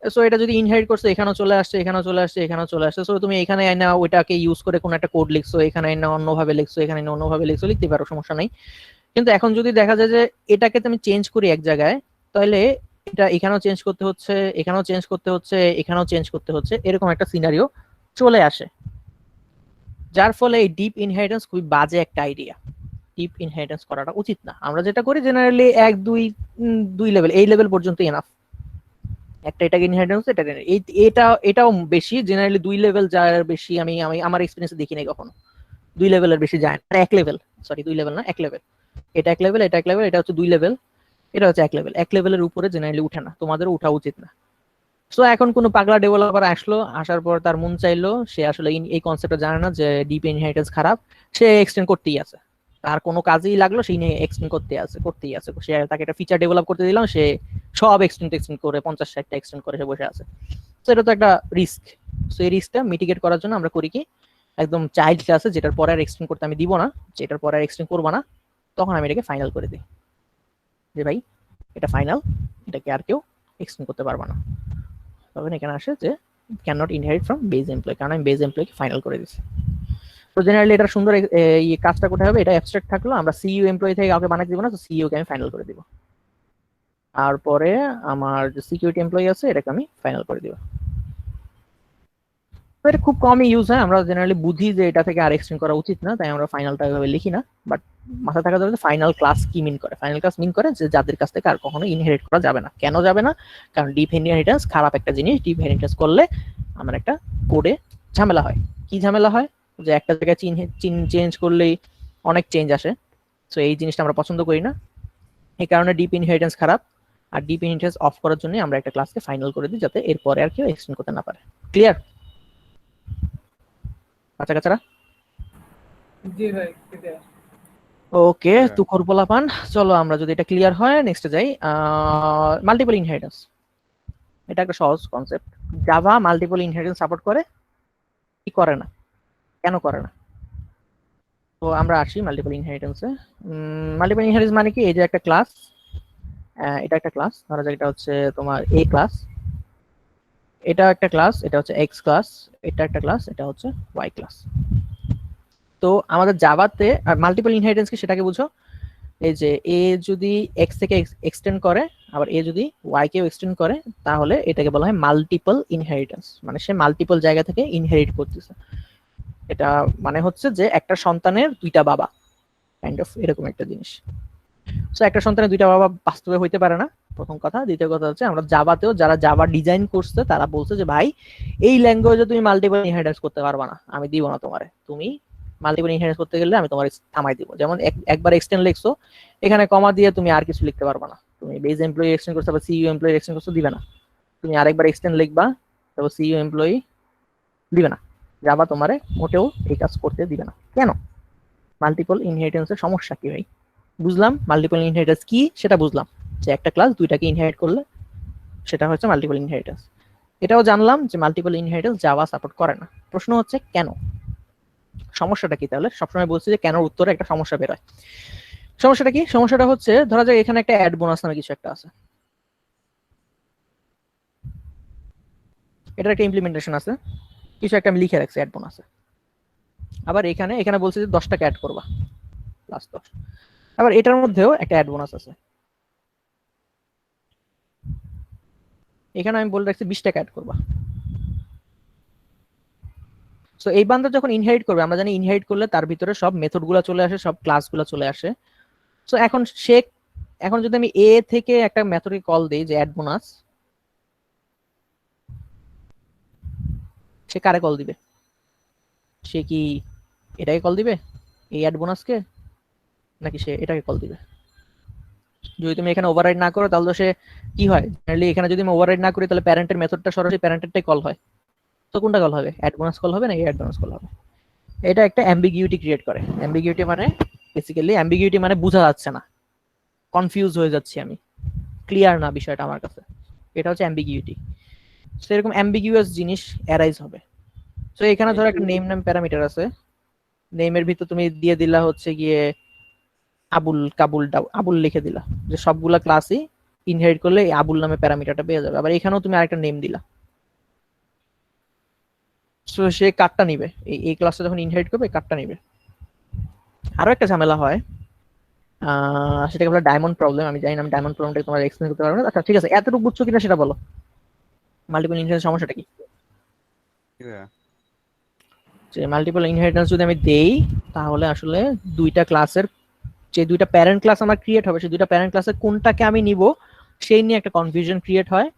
সো এটা যদি ইনহেরিট করছে, এখানেও চলে আসছে, এখানেও চলে আসছে, এখানেও চলে আসছে। সো তুমি এখানে না ওইটাকে ইউজ করে কোনো একটা কোড লিখছো, এখানে না অন্যভাবে লিখছো, এখানে না অন্যভাবে লিখছো, লিখতে পারো, সমস্যা নাই। কিন্তু এখন যদি দেখা যায় যে এটাকে তুমি চেঞ্জ করি এক জায়গায়, তাহলে এটা এখানেও চেঞ্জ করতে হচ্ছে, এখানেও চেঞ্জ করতে হচ্ছে, এখানেও চেঞ্জ করতে হচ্ছে, এরকম একটা সিনারিও চলে আসে। যার ফলে এই ডিপ ইনহেরিটেন্স খুবই বাজে একটা আইডিয়া। ডিপ ইনহেরিটেন্স করাটা উচিত না। আমরা যেটা করি জেনারেলি 1 2 লেভেল, এই লেভেল পর্যন্ত এনাফ। একটা এটাকে ইনহেরিটেন্স, এটাও বেশি, জেনারেলি 2 লেভেল যার বেশি আমি আমি আমার এক্সপেরিয়েন্সে দেখি নাই কখনো 2 লেভেলের বেশি যায় না। 1 লেভেল, সরি 2 লেভেল না, 1 লেভেল। এটা 1 লেভেল, এটা 1 লেভেল, এটা হচ্ছে 2 লেভেল, এটা হচ্ছে 1 লেভেল। 1 লেভেলের উপরে জেনারেলি উঠে না, তোমাদেরও উঠা উচিত না। সো এখন কোনো পাগলা ডেভেলপার আসলো, আসার পর তার মন চাইলো, সে আসলে এই কনসেপ্টটা জানে না যে ডিপ ইনহেরিটেন্স খারাপ, সে এক্সটেন্ড করতেই আছে, তার কোনো কাজেই লাগলো সেই নিয়ে এক্সটেন্ড করতেই আছে। সে তাকে একটা ফিচার ডেভেলপ করতে দিলাম, সে সব এক্সটেন্ড করে 50-60টা এক্সটেন্ড করে সে বসে আছে। তো এটা তো একটা রিস্ক। সো এই রিস্কটা মিটিগেট করার জন্য আমরা করি কি, একদম চাইল্ড ক্লাসে যেটার পরে আর এক্সটেন্ড করতে আমি দিব না, যেটার পরে আর এক্সটেন্ড করবো না, তখন আমি এটাকে ফাইনাল করে দিই যে ভাই এটা ফাইনাল, এটাকে আর কেউ এক্সটেন্ড করতে পারবে না। তখন এখানে আসে যে can not inherit from base employee, কারণ আমি বেস এমপ্লয়কে ফাইনাল করে দিচ্ছি। তো জেনারেলি এটা সুন্দর এই কাজটা কোথায় হবে, এটা অ্যাবস্ট্রাক্ট থাকলো, আমরা সিইও এমপ্লয়ি থেকে কাউকে বানাতে দিব না, তো সিইও কে আমি ফাইনাল করে দিব। আর পরে আমার যে সিকিউরিটি এমপ্লয়ি আছে এটাকে আমি ফাইনাল করে দিব। তো এটা খুব কমই ইউজ হয়, আমরা জেনারেলি বুঝি যে এটা থেকে আর এক্সটেন্ড করা উচিত না, তাই আমরা ফাইনালটা এভাবে লিখি না। বাট মাথায় থাকা যাবে যে ফাইনাল ক্লাস কি মিন করে। ফাইনাল ক্লাস মিন করে যে যাদের কাছ থেকে আর কখনো ইনহেরিট করা যাবে না। কেন যাবে না? কারণ ডিপ ইনহেরিটেন্স খারাপ একটা জিনিস। ডিপ ইনহেরিটেন্স করলে আমার একটা কোডে ঝামেলা হয়। কি ঝামেলা হয়? যে একটা জায়গায় চেঞ্জ করলেই অনেক চেঞ্জ আসে। সো এই জিনিসটা আমরা পছন্দ করি না, এই কারণে ডিপ ইনহেরিটেন্স খারাপ। আর ডিপ ইনহেরিটেন্স অফ করার জন্য আমরা একটা ক্লাসকে ফাইনাল করে দিই, যাতে এরপরে আর কেউ এক্সটেন্ড করতে না পারে। ক্লিয়ার বাচ্চা কাচ্চারা? জি ভাই ক্লিয়ার। ওকে, তুখর পোলাপান, চলো আমরা যদি এটা ক্লিয়ার হয় নেক্সটে যাই। মাল্টিপল ইনহেরিটেন্স, এটা একটা সহজ concept. Java multiple inheritance support করে কি করে না, কেন করে না? তো আমরা আসি মাল্টিপল ইনহেরিটেন্সে। মাল্টিপল ইনহেরিটেন্স মানে কি, এই যে একটা ক্লাস, এটা একটা ক্লাস, ধরা যাক এটা হচ্ছে তোমার এ ক্লাস, এটা একটা ক্লাস, এটা হচ্ছে এক্স ক্লাস, এটা একটা ক্লাস, এটা হচ্ছে ওয়াই ক্লাস। তো আমাদের জাভাতে মাল্টিপল ইনহেরিটেন্স কি সেটাকে বুঝো, এই যে এ যদি এক্স থেকে এক্সটেন্ড করে, আবার এ যদি ওয়াই কেও এক্সটেন্ড করে, তাহলে এটাকে বলা হয় মাল্টিপল ইনহেরিটেন্স। মানে সে মাল্টিপল জায়গা থেকে ইনহেরিট করতেছে। এটা মানে হচ্ছে যে একটা সন্তানের দুইটা বাবা, কাইন্ড অফ এরকম একটা জিনিস। সো একটা সন্তানের দুইটা বাবা বাস্তবে হইতে পারে না, প্রথম কথা। দ্বিতীয় কথা হচ্ছে আমরা জাভাতেও যারা জাভা ডিজাইন করছে তারা বলছে যে ভাই এই ল্যাঙ্গুয়েজে তুমি মাল্টিপল ইনহেরিটেন্স করতে পারবা না, আমি দিব না তোমারে। তুমি মাল্টিপল ইনহেরিটেন্স করতে গেলে আমি তোমার থামাই দিব। যেমন একবার এক্সটেন্ড লিখছো, এখানে কমা দিয়ে তুমি আর কিছু লিখতে পারবা না। তুমি বেস এমপ্লয়ি এক্সটেন্ড করছো, আবার সিইও এমপ্লয়ি এক্সটেন্ড করছো, দিবে না। তুমি আরেকবার এক্সটেন্ড লিখবা, তারপর সিইও এমপ্লয়ি দিবে না। জাভা তোমারে মোটেও এই কাজ করতে দিবে না। কেন? মাল্টিপল ইনহেরিটেন্সের সমস্যা কি ভাই? বুঝলাম মাল্টিপল ইনহেরিটেন্স কি, সেটা বুঝলাম, যে একটা ক্লাস দুইটাকে ইনহেরিট করলে সেটা হচ্ছে মাল্টিপল ইনহেরিটেন্স। এটাও জানলাম যে মাল্টিপল ইনহেরিটেন্স জাভা সাপোর্ট করে না। প্রশ্ন হচ্ছে কেন? সমস্যাটা কি তাহলে? সবসময় বলছি যে কেন উত্তরে একটা সমস্যা বেরোয়। সমস্যাটা কি? সমস্যাটা হচ্ছে ধরা যাক এখানে একটা অ্যাড বোনাস নামে কিছু একটা আছে, এটার একটা ইমপ্লিমেন্টেশন আছে, কিছু একটা আমি লিখে রাখছি অ্যাড বোনাসে। আবার এখানে এখানে বলছি যে 10 টাকা অ্যাড করবা প্লাস 10। আবার এটার মধ্যেও একটা অ্যাড বোনাস আছে, এখানে আমি বলে রাখছি 20 টাকা অ্যাড করবা। সো এই বান্দা যখন ইনহেরিট করবে, আমরা জানি ইনহেরিট করলে তার ভিতরে সব মেথড গুলা চলে আসে, সব ক্লাসগুলো চলে আসে। সো এখন যদি আমি এ থেকে একটা মেথডকে কল দেই যে অ্যাড বোনাস, সে কারে কল দিবে? সে কি এটাকে কল দিবে, এই অ্যাড বোনাসকে, নাকি সে এটাকে কল দিবে? যদি তুমি এখানে ওভাররাইড না করো তাহলে তো সে কি হয়, জেনারেলি এখানে যদি আমি ওভাররাইড না করি তাহলে প্যারেন্টের মেথডটা সরাসরি প্যারেন্টেরটাই কল হয়। তো কোনটা কল হবে? অ্যাড বোনাস কল হবে নাকি অ্যাড বোনাস কল হবে? এটা একটা অ্যাম্বিগিউটি ক্রিয়েট করে। অ্যাম্বিগিউটি মানে বেসিক্যালি অ্যাম্বিগিউটি মানে বোঝা যাচ্ছে না, কনফিউজ হয়ে যাচ্ছি আমি, ক্লিয়ার না বিষয়টা আমার কাছে, এটা হচ্ছে অ্যাম্বিগিউটি। সেরকম অ্যাম্বিগিউয়াস জিনিস অ্যারাইজ হবে। তো এখানে ধরো একটা নেম প্যারামিটার আছে, নেমের ভিতর তুমি দিয়ে দিলা হচ্ছে গিয়ে আবুল কাবুল আবুল লিখে দিলা, যে সবগুলা ক্লাসই ইনহেরিট করলে এই আবুল নামে প্যারামিটারটা পেয়ে যাবে। আবার এখানেও তুমি আরেকটা নেম দিলা। সো সে কার্ডটা নিবে, এই ক্লাসটা যখন ইনহেরিট করবে কার্ডটা নিবে। আরো একটা ঝামেলা হয়, সেটাকে বলে ডায়মন্ড প্রবলেম। আমি জানি না আমি ডায়মন্ড প্রবলেমটা তোমার এক্সপ্লেইন করতে পারবো না। আচ্ছা ঠিক আছে, এতটুকু বুঝছো কিনা সেটা বলো, মাল্টিপল ইনহেরিটেন্স সমস্যাটা কি? যে মাল্টিপল ইনহেরিটেন্স যদি আমি দেই তাহলে আসলে দুইটা ক্লাসের যে দুইটা প্যারেন্ট ক্লাস আমার ক্রিয়েট হবে, সেই দুইটা প্যারেন্ট ক্লাসের কোনটাকে আমি নিব সেই নিয়ে একটা কনফিউশন ক্রিয়েট হয়।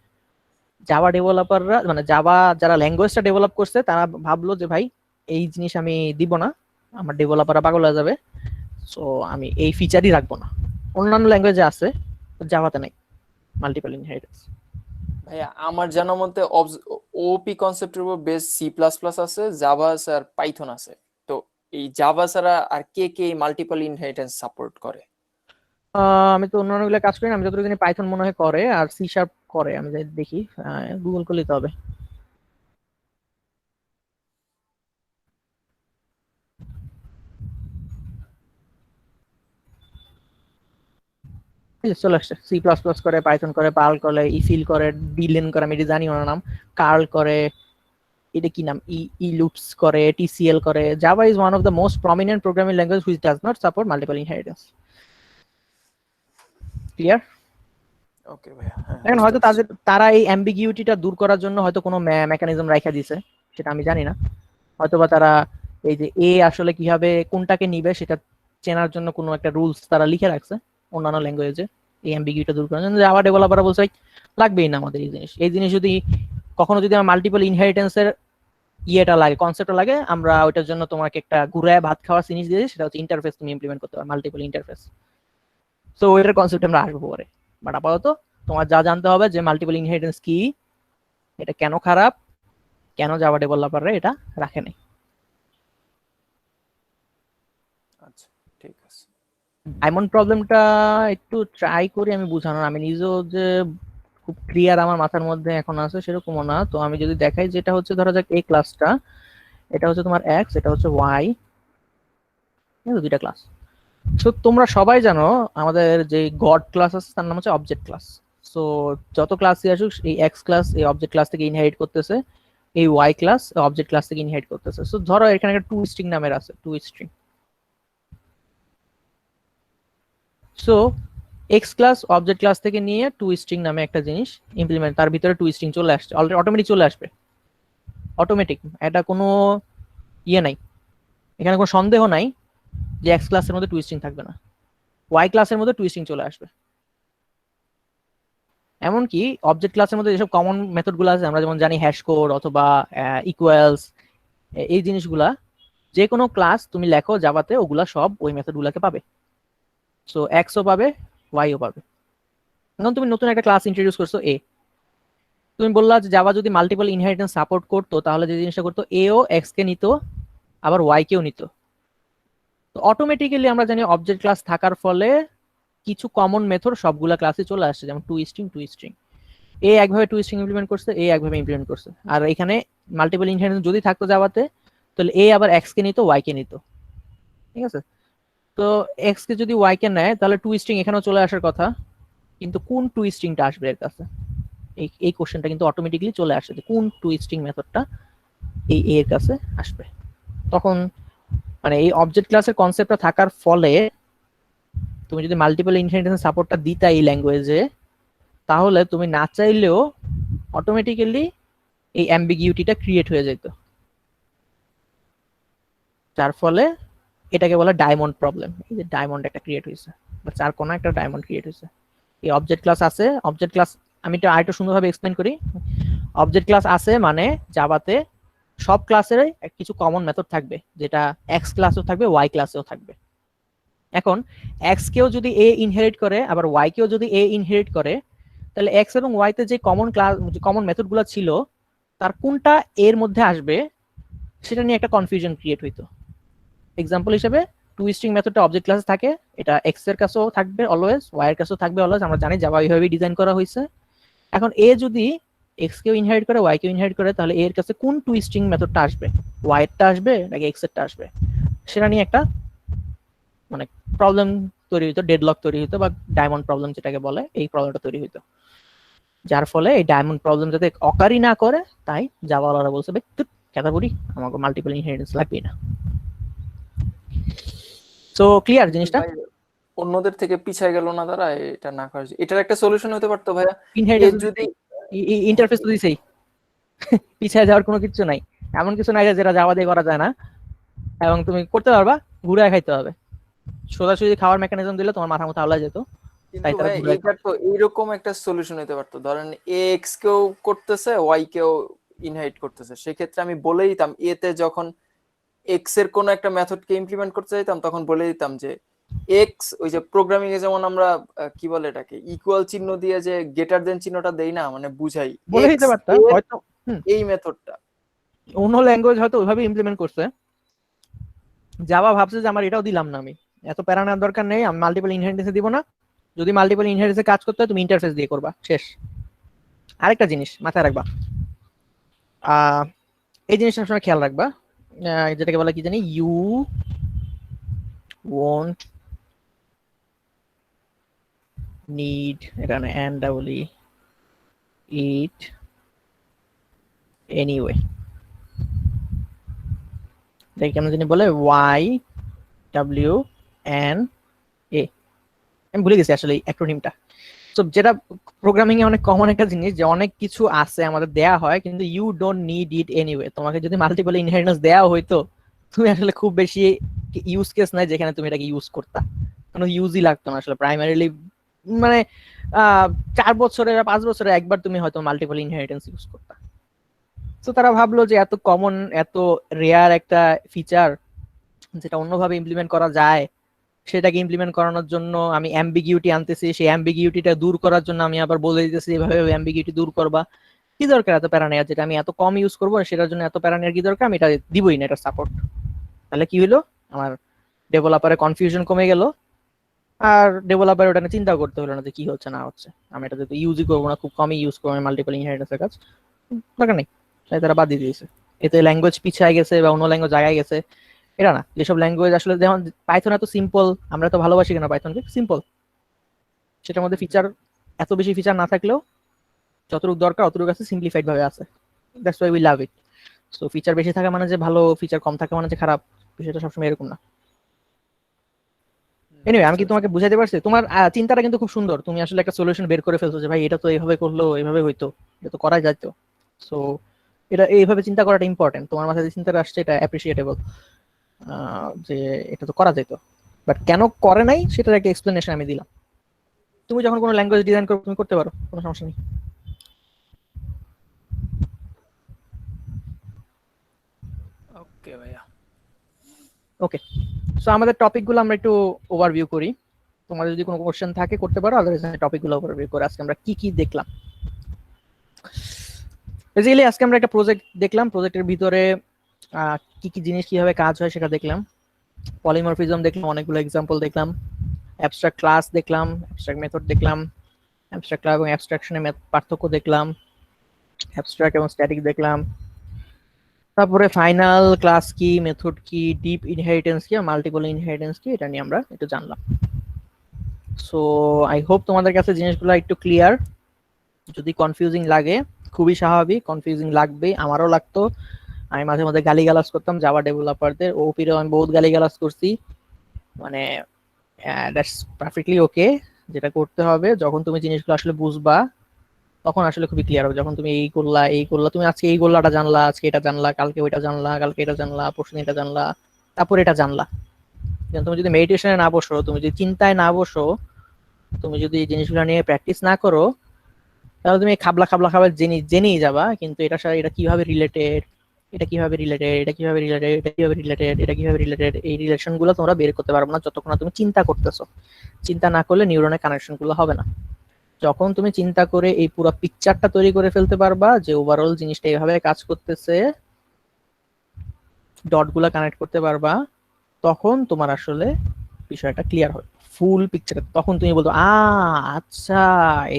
জাভা ডেভেলপাররা, মানে জাভা যারা ল্যাঙ্গুয়েজটা ডেভেলপ করছে তারা ভাবলো যে ভাই এই জিনিস আমি দিব না, আমার ডেভেলপাররা পাগল হয়ে যাবে, সো আমি এই ফিচারই রাখবো না। অন্যান্য ল্যাঙ্গুয়েজে আছে, জাভাতে নাই মাল্টিপল ইনহেরিটেন্স। ভাইয়া আমার জানার মতে ওপি কনসেপ্টের উপর বেস সি প্লাস প্লাস আছে, জাভা আছে আর পাইথন আছে। তো এই জাভা ছাড়া আর কে কে মাল্টিপল ইনহেরিটেন্স সাপোর্ট করে? আমি তো অন্যান্যগুলো কাজ করি না, আমি যতটুকু জানি পাইথন মনে হয় করে, আর সি শার্প করে, আমি যাই দেখি, গুগল করলে তো হবে। এই যে চলে আসছে, সি প্লাস প্লাস করে, পাইথন করে, পার্ল করে, ইফিল করে, ডিলেন করে, আমি এটা জানি ওনার নাম, কার্ল করে, এটা কি নাম, ই লুপস করে, টিসিএল করে। Java is one of the most prominent programming language which does not support multiple inheritance. Clear? Okay ভাইয়া, হ্যাঁ এখন হয়তো তারা এই অ্যাম্বিগিউটিটা দূর করার জন্য হয়তো কোনো মেকানিজম রাখা দিছে, সেটা আমি জানি না। হয়তোবা তারা এই যে এ আসলে কিভাবে কোনটাকে নিবে সেটা চেনার জন্য কোনো একটা রুলস তারা লিখে রাখছে অন্যান্য ল্যাঙ্গুয়েজে, এই অ্যাম্বিগিউটিটা দূর করার জন্য। জাভা ডেভেলপাররা বলছে লাগবেই না আমাদের এই জিনিস যদি কখনো যদি আমার মাল্টিপল ইনহেরিটেন্সের ইয়েটা লাগে, কনসেপ্টটা লাগে, আমরা ওইটার জন্য তোমাকে একটা ঘুরায় ভাত খাওয়ার জিনিস দিয়ে, সেটা হচ্ছে ইন্টারফেস তুমি ইমপ্লিমেন্ট করতে পারো, মাল্টিপল ইন্টারফেস। সো ওইটার কনসেপ্ট আমরা আসবো পরে, বাট আপাতত তোমার যা জানতে হবে যে মাল্টিপল ইনহেরিটেন্স কি, এটা কেন খারাপ, কেন জাভা ডেভেলপাররা এটা রাখে নাই। আচ্ছা ঠিক আছে। ডায়মন্ড প্রবলেমটা একটু ট্রাই করি আমি বুঝানোর, আমি নিজেও যে খুব ক্লিয়ার আমার মাথার মধ্যে এখন আছে সেরকমও না। তো আমি যদি দেখাই, যেটা হচ্ছে ধরা যাক এই ক্লাসটা, এটা হচ্ছে তোমার এক্স, এটা হচ্ছে ওয়াই, দুইটা ক্লাস। সো তোমরা সবাই জানো আমাদের যে গড ক্লাস আছে তার নাম হচ্ছে অবজেক্ট ক্লাস। সো যত ক্লাসই আসুক, এই এক্স ক্লাস এই অবজেক্ট ক্লাস থেকে ইনহেরিট করতেছে, এই ওয়াই ক্লাস অবজেক্ট ক্লাস থেকে ইনহেরিট করতেছে। সো ধরো এখানে একটা টু স্ট্রিং নামের আছে, two string. So x class object class থেকে নিয়ে টু স্ট্রিং নামে একটা জিনিস ইমপ্লিমেন্ট, তার ভিতরে টু স্ট্রিং চলে আসছে অলরেডি, অটোমেটিক চলে আসবে, অটোমেটিক। এটা কোনো ইয়ে নাই, এখানে কোনো সন্দেহ নাই যে এক্স ক্লাসের মধ্যে টু স্ট্রিং থাকবে না, ওয়াই ক্লাসের মধ্যে টু স্ট্রিং চলে আসবে। এমনকি অবজেক্ট ক্লাসের মধ্যে যেসব কমন মেথডগুলো আছে আমরা যেমন জানি হ্যাশ কোড অথবা ইকুয়ালস, এই জিনিসগুলা যে কোনো ক্লাস তুমি লেখো জাভাতে, ওগুলা সব ওই মেথডগুলোকে পাবে। সো এক্সও পাবে, ওয়াইও পাবে। এখন তুমি নতুন একটা ক্লাস ইন্ট্রোডিউস করছো এ, তুমি বললা যে জাভা যদি মাল্টিপল ইনহেরিটেন্স সাপোর্ট করতো তাহলে যে জিনিসটা করতো, এও এক্স কে নিত আবার ওয়াই কেও নিত। তো অটোমেটিক্যালি আমরা জানি অবজেক্ট ক্লাস থাকার ফলে কিছু কমন মেথড সবগুলা ক্লাসে চলে আসছে, যেমন টু স্ট্রিং এ একভাবে টু স্ট্রিং ইমপ্লিমেন্ট করছে, এ একভাবে ইমপ্লিমেন্ট করছে। আর এখানে মাল্টিপল ইনহেরিটেন্স যদি থাকতো জাভাতে, তাহলে এ আবার এক্স কে নিত, ওয়াই কে নিত, ঠিক আছে? তো এক্স কে যদি ওয়াই কে নেয় তাহলে টু স্ট্রিং এখানেও চলে আসার কথা, কিন্তু কোন টু স্ট্রিংটা আসবে এর কাছে, এই কোশ্চেনটা কিন্তু অটোমেটিক্যালি চলে আসে যে কোন টু স্ট্রিং মেথডটা এই এর কাছে আসবে। তখন মানে এই অবজেক্ট ক্লাসের কনসেপ্টটা থাকার ফলে তুমি যদি মাল্টিপল ইনহেরিটেন্স সাপোর্টটা দিতা এই ল্যাঙ্গুয়েজে, তাহলে তুমি না চাইলেও অটোমেটিক্যালি এই অ্যাম্বিগিউটিটা ক্রিয়েট হয়ে যেত, যার ফলে এটাকে বলে ডায়মন্ড প্রবলেম। এই যে ডায়মন্ড একটা ক্রিয়েট হয়েছে, বা চার কোণা একটা ডায়মন্ড ক্রিয়েট হয়েছে। এই অবজেক্ট ক্লাস আছে, অবজেক্ট ক্লাস আমি এটা আরেকটু সুন্দরভাবে এক্সপ্লেন করি। অবজেক্ট ক্লাস আছে মানে জাভাতে সব ক্লাসের কিছু কমন মেথড থাকবে, যেটা এক্স ক্লাসেও থাকবে, ওয়াই ক্লাসেও থাকবে। এখন এক্স কেও যদি এ ইনহেরিট করে, আবার ওয়াই কেও যদি এ ইনহেরিট করে, তাহলে এক্স এবং ওয়াই তে যে কমন মেথডগুলো ছিল তার কোনটা এর মধ্যে আসবে সেটা নিয়ে একটা কনফিউশন ক্রিয়েট হইতো। এক্সাম্পল হিসেবে টু স্ট্রিং মেথডটা অবজেক্ট ক্লাসে থাকে, এটা এক্স এর কাছেও থাকবে অলওয়েজ, ওয়াই এর কাছেও থাকবে অলওয়েজ, আমরা জানি জাভা এইভাবেই ডিজাইন করা হয়েছে। এখন এ যদি এক্স কেও ইনহেরিট করে, ওয়াই কেও ইনহেরিট করে, তাহলে এর কাছে কোন টু স্ট্রিং মেথডটা আসবে, ওয়াই এরটা আসবে নাকি এক্স এরটা আসবে, সেটা নিয়ে একটা মানে প্রবলেম তৈরি হইতো, ডেডলক তৈরি হইতো, বা ডায়মন্ড প্রবলেম যেটাকে বলে, এই প্রবলেমটা তৈরি হইতো। যার ফলে এই ডায়মন্ড প্রবলেম যাতে অকারই না করে, তাই জাভাওয়ালারা বলছে ভাই তুই খেতা পড়ি, আমাকে মাল্টিপল ইনহেরিটেন্স লাগবে না। সো ক্লিয়ার জিনিসটা? ভাই, অন্যদের থেকে পিছিয়ে গেল না তারা এটা না করে? এটার একটা সলিউশন হতে পারতো ভাইয়া, ইনহেরিটেন্স যদি ইন্টারফেস তো দিছেই, পিছিয়ে যাওয়ার কোনো কিছু নাই, এমন কিছু নাই যেটা জাভা দিয়ে করা যায় না, এবং তুমি করতে পারবা, ঘুরে খাইতে হবে। সোজাসুজি খাওয়ার মেকানিজম দিলে তোমার মাথা মতো আওলা যেত। তাই কিন্তু তারা ভাই ঘুরে এইটার তো এইরকম একটা সলিউশন হতে পারতো, ধরেন এক্স কেও করতেছে, ওয়াই কেও ইনহেরিট করতেছে, সেক্ষেত্রে আমি বলে দিতাম এতে যখন এক্স এর কোন একটা মেথডকে ইমপ্লিমেন্ট করতে চাইতাম তখন বলে দিতাম যে এক্স, ওই যে প্রোগ্রামিং এ যেমন আমরা কি বলে এটাকে ইকুয়াল চিহ্ন দিয়ে যে গ্রেটার দেন চিহ্নটা দেই না, মানে বুঝাই বলে X দিতে পারতা এর হয়তো, এই মেথডটা। অন্য ল্যাঙ্গুয়েজ হয়তো ওইভাবে ইমপ্লিমেন্ট করছে, জাভা ভাবছে যে আমার এটাও দিলাম না, আমি এত প্যারা নেওয়ার দরকার নেই, আমি মাল্টিপল ইনহেরিটেন্স দিব না, যদি মাল্টিপল ইনহেরিটেন্সে কাজ করতে হয় তুমি ইন্টারফেস দিয়ে করবা, শেষ। আরেকটা জিনিস মাথায় রাখবা, এই জিনিসটা সবসময় খেয়াল রাখবা, যেটাকে বলে কি জানি, ইউ ওয়ন্ট নিড, এখানে এন ডাবল ই ইট এনিওয়ে, দেখি কেমন জানি বলে ওয়াই ডাব্লিউ এন এ, আমি ভুলে গেছি আসলে অ্যাক্রোনিমটা। তো যেটা প্রোগ্রামিং এ অনেক কমন একটা জিনিস, যে অনেক কিছু আছে আমাদের দেয়া হয় কিন্তু you don't need it anyway. তোমাকে যদি মাল্টিপল ইনহেরিটেন্স দেওয়া হইতো, তুমি আসলে খুব বেশি ইউজ কেস নাই যেখানে তুমি এটাকে ইউজ করতা, কোনো ইউজই লাগতো না আসলে। প্রাইমারিলি মানে 4 বছরে বা 5 বছরে একবার তুমি হয়তো মাল্টিপল ইনহেরিটেন্স ইউজ করতা। তো তারা ভাবলো যে এত কমন, এত রেয়ার একটা ফিচার যেটা অন্যভাবে ইমপ্লিমেন্ট করা যায়, সেটাকে ইমপ্লিমেন্ট করানোর জন্য আমি অ্যাম্বিগিউটি আনতেছি, সেই অ্যাম্বিগিউটিটা দূর করার জন্য আমি আবার বলে দিতেছি এভাবে অ্যাম্বিগিউটি দূর করবা। কি দরকার এত প্যারা নেওয়ার, যেটা আমি এত কম ইউজ করবো সেটার জন্য এত প্যারা নেওয়ার কি দরকার, আমি এটা দিবই না, এটা সাপোর্ট। তাহলে কি হলো, আমার ডেভেলপারের কনফিউশন কমে গেল, আর ডেভেলপার ওটা নিয়ে চিন্তা করতে হলো না যে কি হচ্ছে না হচ্ছে, আমি এটা যেহেতু ইউজই করবো না, খুব কমই ইউজ করবো মাল্টিপল ইনহেরিটেন্সের কাজ, দরকার নেই, তাই তারা বাদ দিয়ে দিয়েছে। এতে ল্যাঙ্গুয়েজ পিছিয়ে গেছে বা অন্য ল্যাঙ্গুয়েজ জায়গায় গেছে এটা না। যেসব ল্যাঙ্গুয়েজ আসলে যেমন পাইথন এত সিম্পল, আমরা তো ভালোবাসি কেন পাইথনকে, সিম্পল, সেটার মধ্যে ফিচার এত বেশি ফিচার না থাকলেও যতটুকু দরকার অতটুকু আছে, সিম্পলিফাইড ভাবে আছে, that's why we love it. So feature বেশি থাকা মানে যে ভালো, ফিচার কম থাকা মানে যে খারাপ, বিষয়টা সবসময় এরকম না। এনিওয়ে, আমি কি তোমাকে বুঝাতে পারছি? তোমার চিন্তাটা কিন্তু খুব সুন্দর, তুমি আসলে একটা সলিউশন বের করে ফেলছো যে ভাই এটা তো এইভাবে করলো এইভাবে হইতো, এটা তো করাই যাইতো। সো এটা এইভাবে চিন্তা করাটা ইম্পর্টেন্ট, তোমার মাথায় যে চিন্তাটা আসছে এটা অ্যাপ্রিসিয়েটেবল, যে এটা তো করা যেত, বাট কেন করে নাই সেটার একটা এক্সপ্লেনেশন আমি দিলাম। তুমি যখন কোনো ল্যাঙ্গুয়েজ ডিজাইন করো তুমি করতে পারো, কোনো সমস্যা নেই। ওকে ভাইয়া, ওকে, সো আমাদের টপিকগুলো আমরা একটু ওভারভিউ করি, তোমাদের যদি কোনো কোশ্চেন থাকে করতে পারো, আদারওয়াইজ আমি টপিকগুলো ওভারভিউ করে আজকে আমরা কি কি দেখলাম। বেসিক্যালি আজকে আমরা একটা প্রজেক্ট দেখলাম, প্রজেক্টের ভিতরে কি কি জিনিস কিভাবে কাজ হয় সেটা দেখলাম, পলিমরফিজম দেখলাম, অনেকগুলো এক্সাম্পল দেখলাম, অ্যাবস্ট্রাক্ট ক্লাস দেখলাম, অ্যাবস্ট্রাক্ট মেথড দেখলাম, অ্যাবস্ট্রাক্ট ক্লাস এবং অ্যাবস্ট্রাকশনের পার্থক্য দেখলাম, অ্যাবস্ট্রাক্ট এবং স্ট্যাটিক দেখলাম, তারপরে ফাইনাল ক্লাস কি, মেথড কি, ডিপ ইনহেরিটেন্স কি, মাল্টিপল ইনহেরিটেন্স কি, এটা নিয়ে আমরা একটু জানলাম। সো আই হোপ তোমাদের কাছে জিনিসগুলো একটু ক্লিয়ার। যদি কনফিউজিং লাগে খুবই স্বাভাবিক, কনফিউজিং লাগবে, আমারও লাগতো। আমি মাঝে মাঝে গালিগালাজ করতাম জাভা ডেভেলপারদের, ওপিরেও আমি বহুত গালিগালাজ করছি, মানে দ্যাটস পারফেক্টলি ওকে। যেটা করতে হবে, যখন তুমি জিনিসগুলো আসলে বুঝবা তখন আসলে খুবই ক্লিয়ার হবে। যখন তুমি এই করলা, তুমি আজকে এই গোল্লাটা জানলা, আজকে এটা জানলা, কালকে ওইটা জানলা, কালকে এটা জানলা, পরশু এটা জানলা, তারপর এটা জানলা। কিন্তু তুমি যদি মেডিটেশনে না বসো, তুমি যদি চিন্তায় না বসো, তুমি যদি এই জিনিসগুলো নিয়ে প্র্যাকটিস না করো, তাহলে তুমি খাবলা খাবলা খাবার জেনেই যাবা, কিন্তু এটার সাথে এটা কিভাবে রিলেটেড, এটা কিভাবে রিলেটেড, এটা কিভাবে রিলেটেড, এটা কিভাবে রিলেটেড, এটা কিভাবে রিলেটেড, এই রিলেশন গুলো তোমরা বের করতে পারবে না যতক্ষণ না তুমি চিন্তা করতেছো। চিন্তা না করলে নিউরনের কানেকশন গুলো হবে না। যখন তুমি চিন্তা করে এই পুরো পিকচারটা তৈরি করে ফেলতে পারবা যে ওভারঅল জিনিসটা এইভাবে কাজ করতেছে, ডট গুলা কানেক্ট করতে পারবা, তখন তোমার আসলে বিষয়টা ক্লিয়ার হবে, ফুল পিকচার। তখন তুমি বলতো আচ্ছা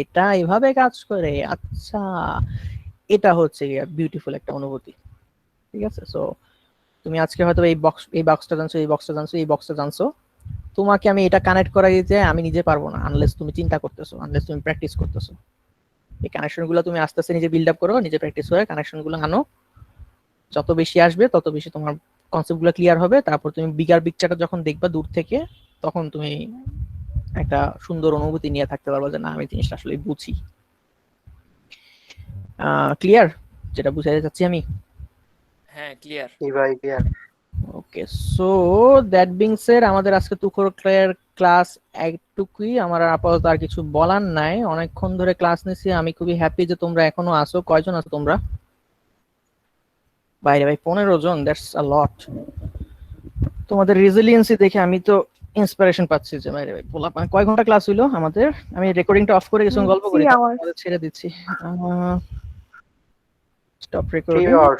এটা এভাবে কাজ করে, আচ্ছা এটা হচ্ছে বিউটিফুল একটা অনুভূতি। ঠিক আছে, সো তুমি আজকে হয়তো এই বক্সটা জানছো, এই বক্সটা জানছো, এই বক্সটা জানছো, তোমাকে আমি এটা কানেক্ট করাই দিতে আমি নিজে পারবো না, আনলেস তুমি চিন্তা করতেছো, আনলেস তুমি প্র্যাকটিস করতেছো। এই কানেকশন গুলো তুমি আস্তে আস্তে নিজে বিল্ড আপ করো, নিজে প্র্যাকটিস করে কানেকশন গুলো আনো। যত বেশি আসবে তত বেশি তোমার কনসেপ্ট গুলো ক্লিয়ার হবে। তারপর তুমি বিগার পিকচারটা যখন দেখবা দূর থেকে, তখন তুমি একটা সুন্দর অনুভূতি নিয়ে থাকতে পারবা যে না আমি জিনিসটা আসলে বুঝি। ক্লিয়ার যেটা বুঝাতে চাচ্ছি আমি? হ্যাঁ ক্লিয়ার। কি ভাই clear? Okay, so that being shed আমাদের আজকে তুখোর ক্লাস একটুকুই। আমার আপাতত আর কিছু বলার নাই, অনেকক্ষণ ধরে ক্লাস নিছি। আমি খুবই হ্যাপি যে তোমরা এখনো আসো। কয়জন আছো তোমরা? বাইরে ভাই 15 জন, দ্যাটস আ লট। তোমাদের রেজিলিয়েন্সি দেখে আমি তো ইন্সপিরেশন পাচ্ছি যে বাইরে ভাই পোলা। কয় ঘন্টা ক্লাস হইলো আমাদের? আমি রেকর্ডিংটা অফ করে কিছু গল্প করি, 3 hours ছেড়ে দিচ্ছি। Stop 3 recording. hours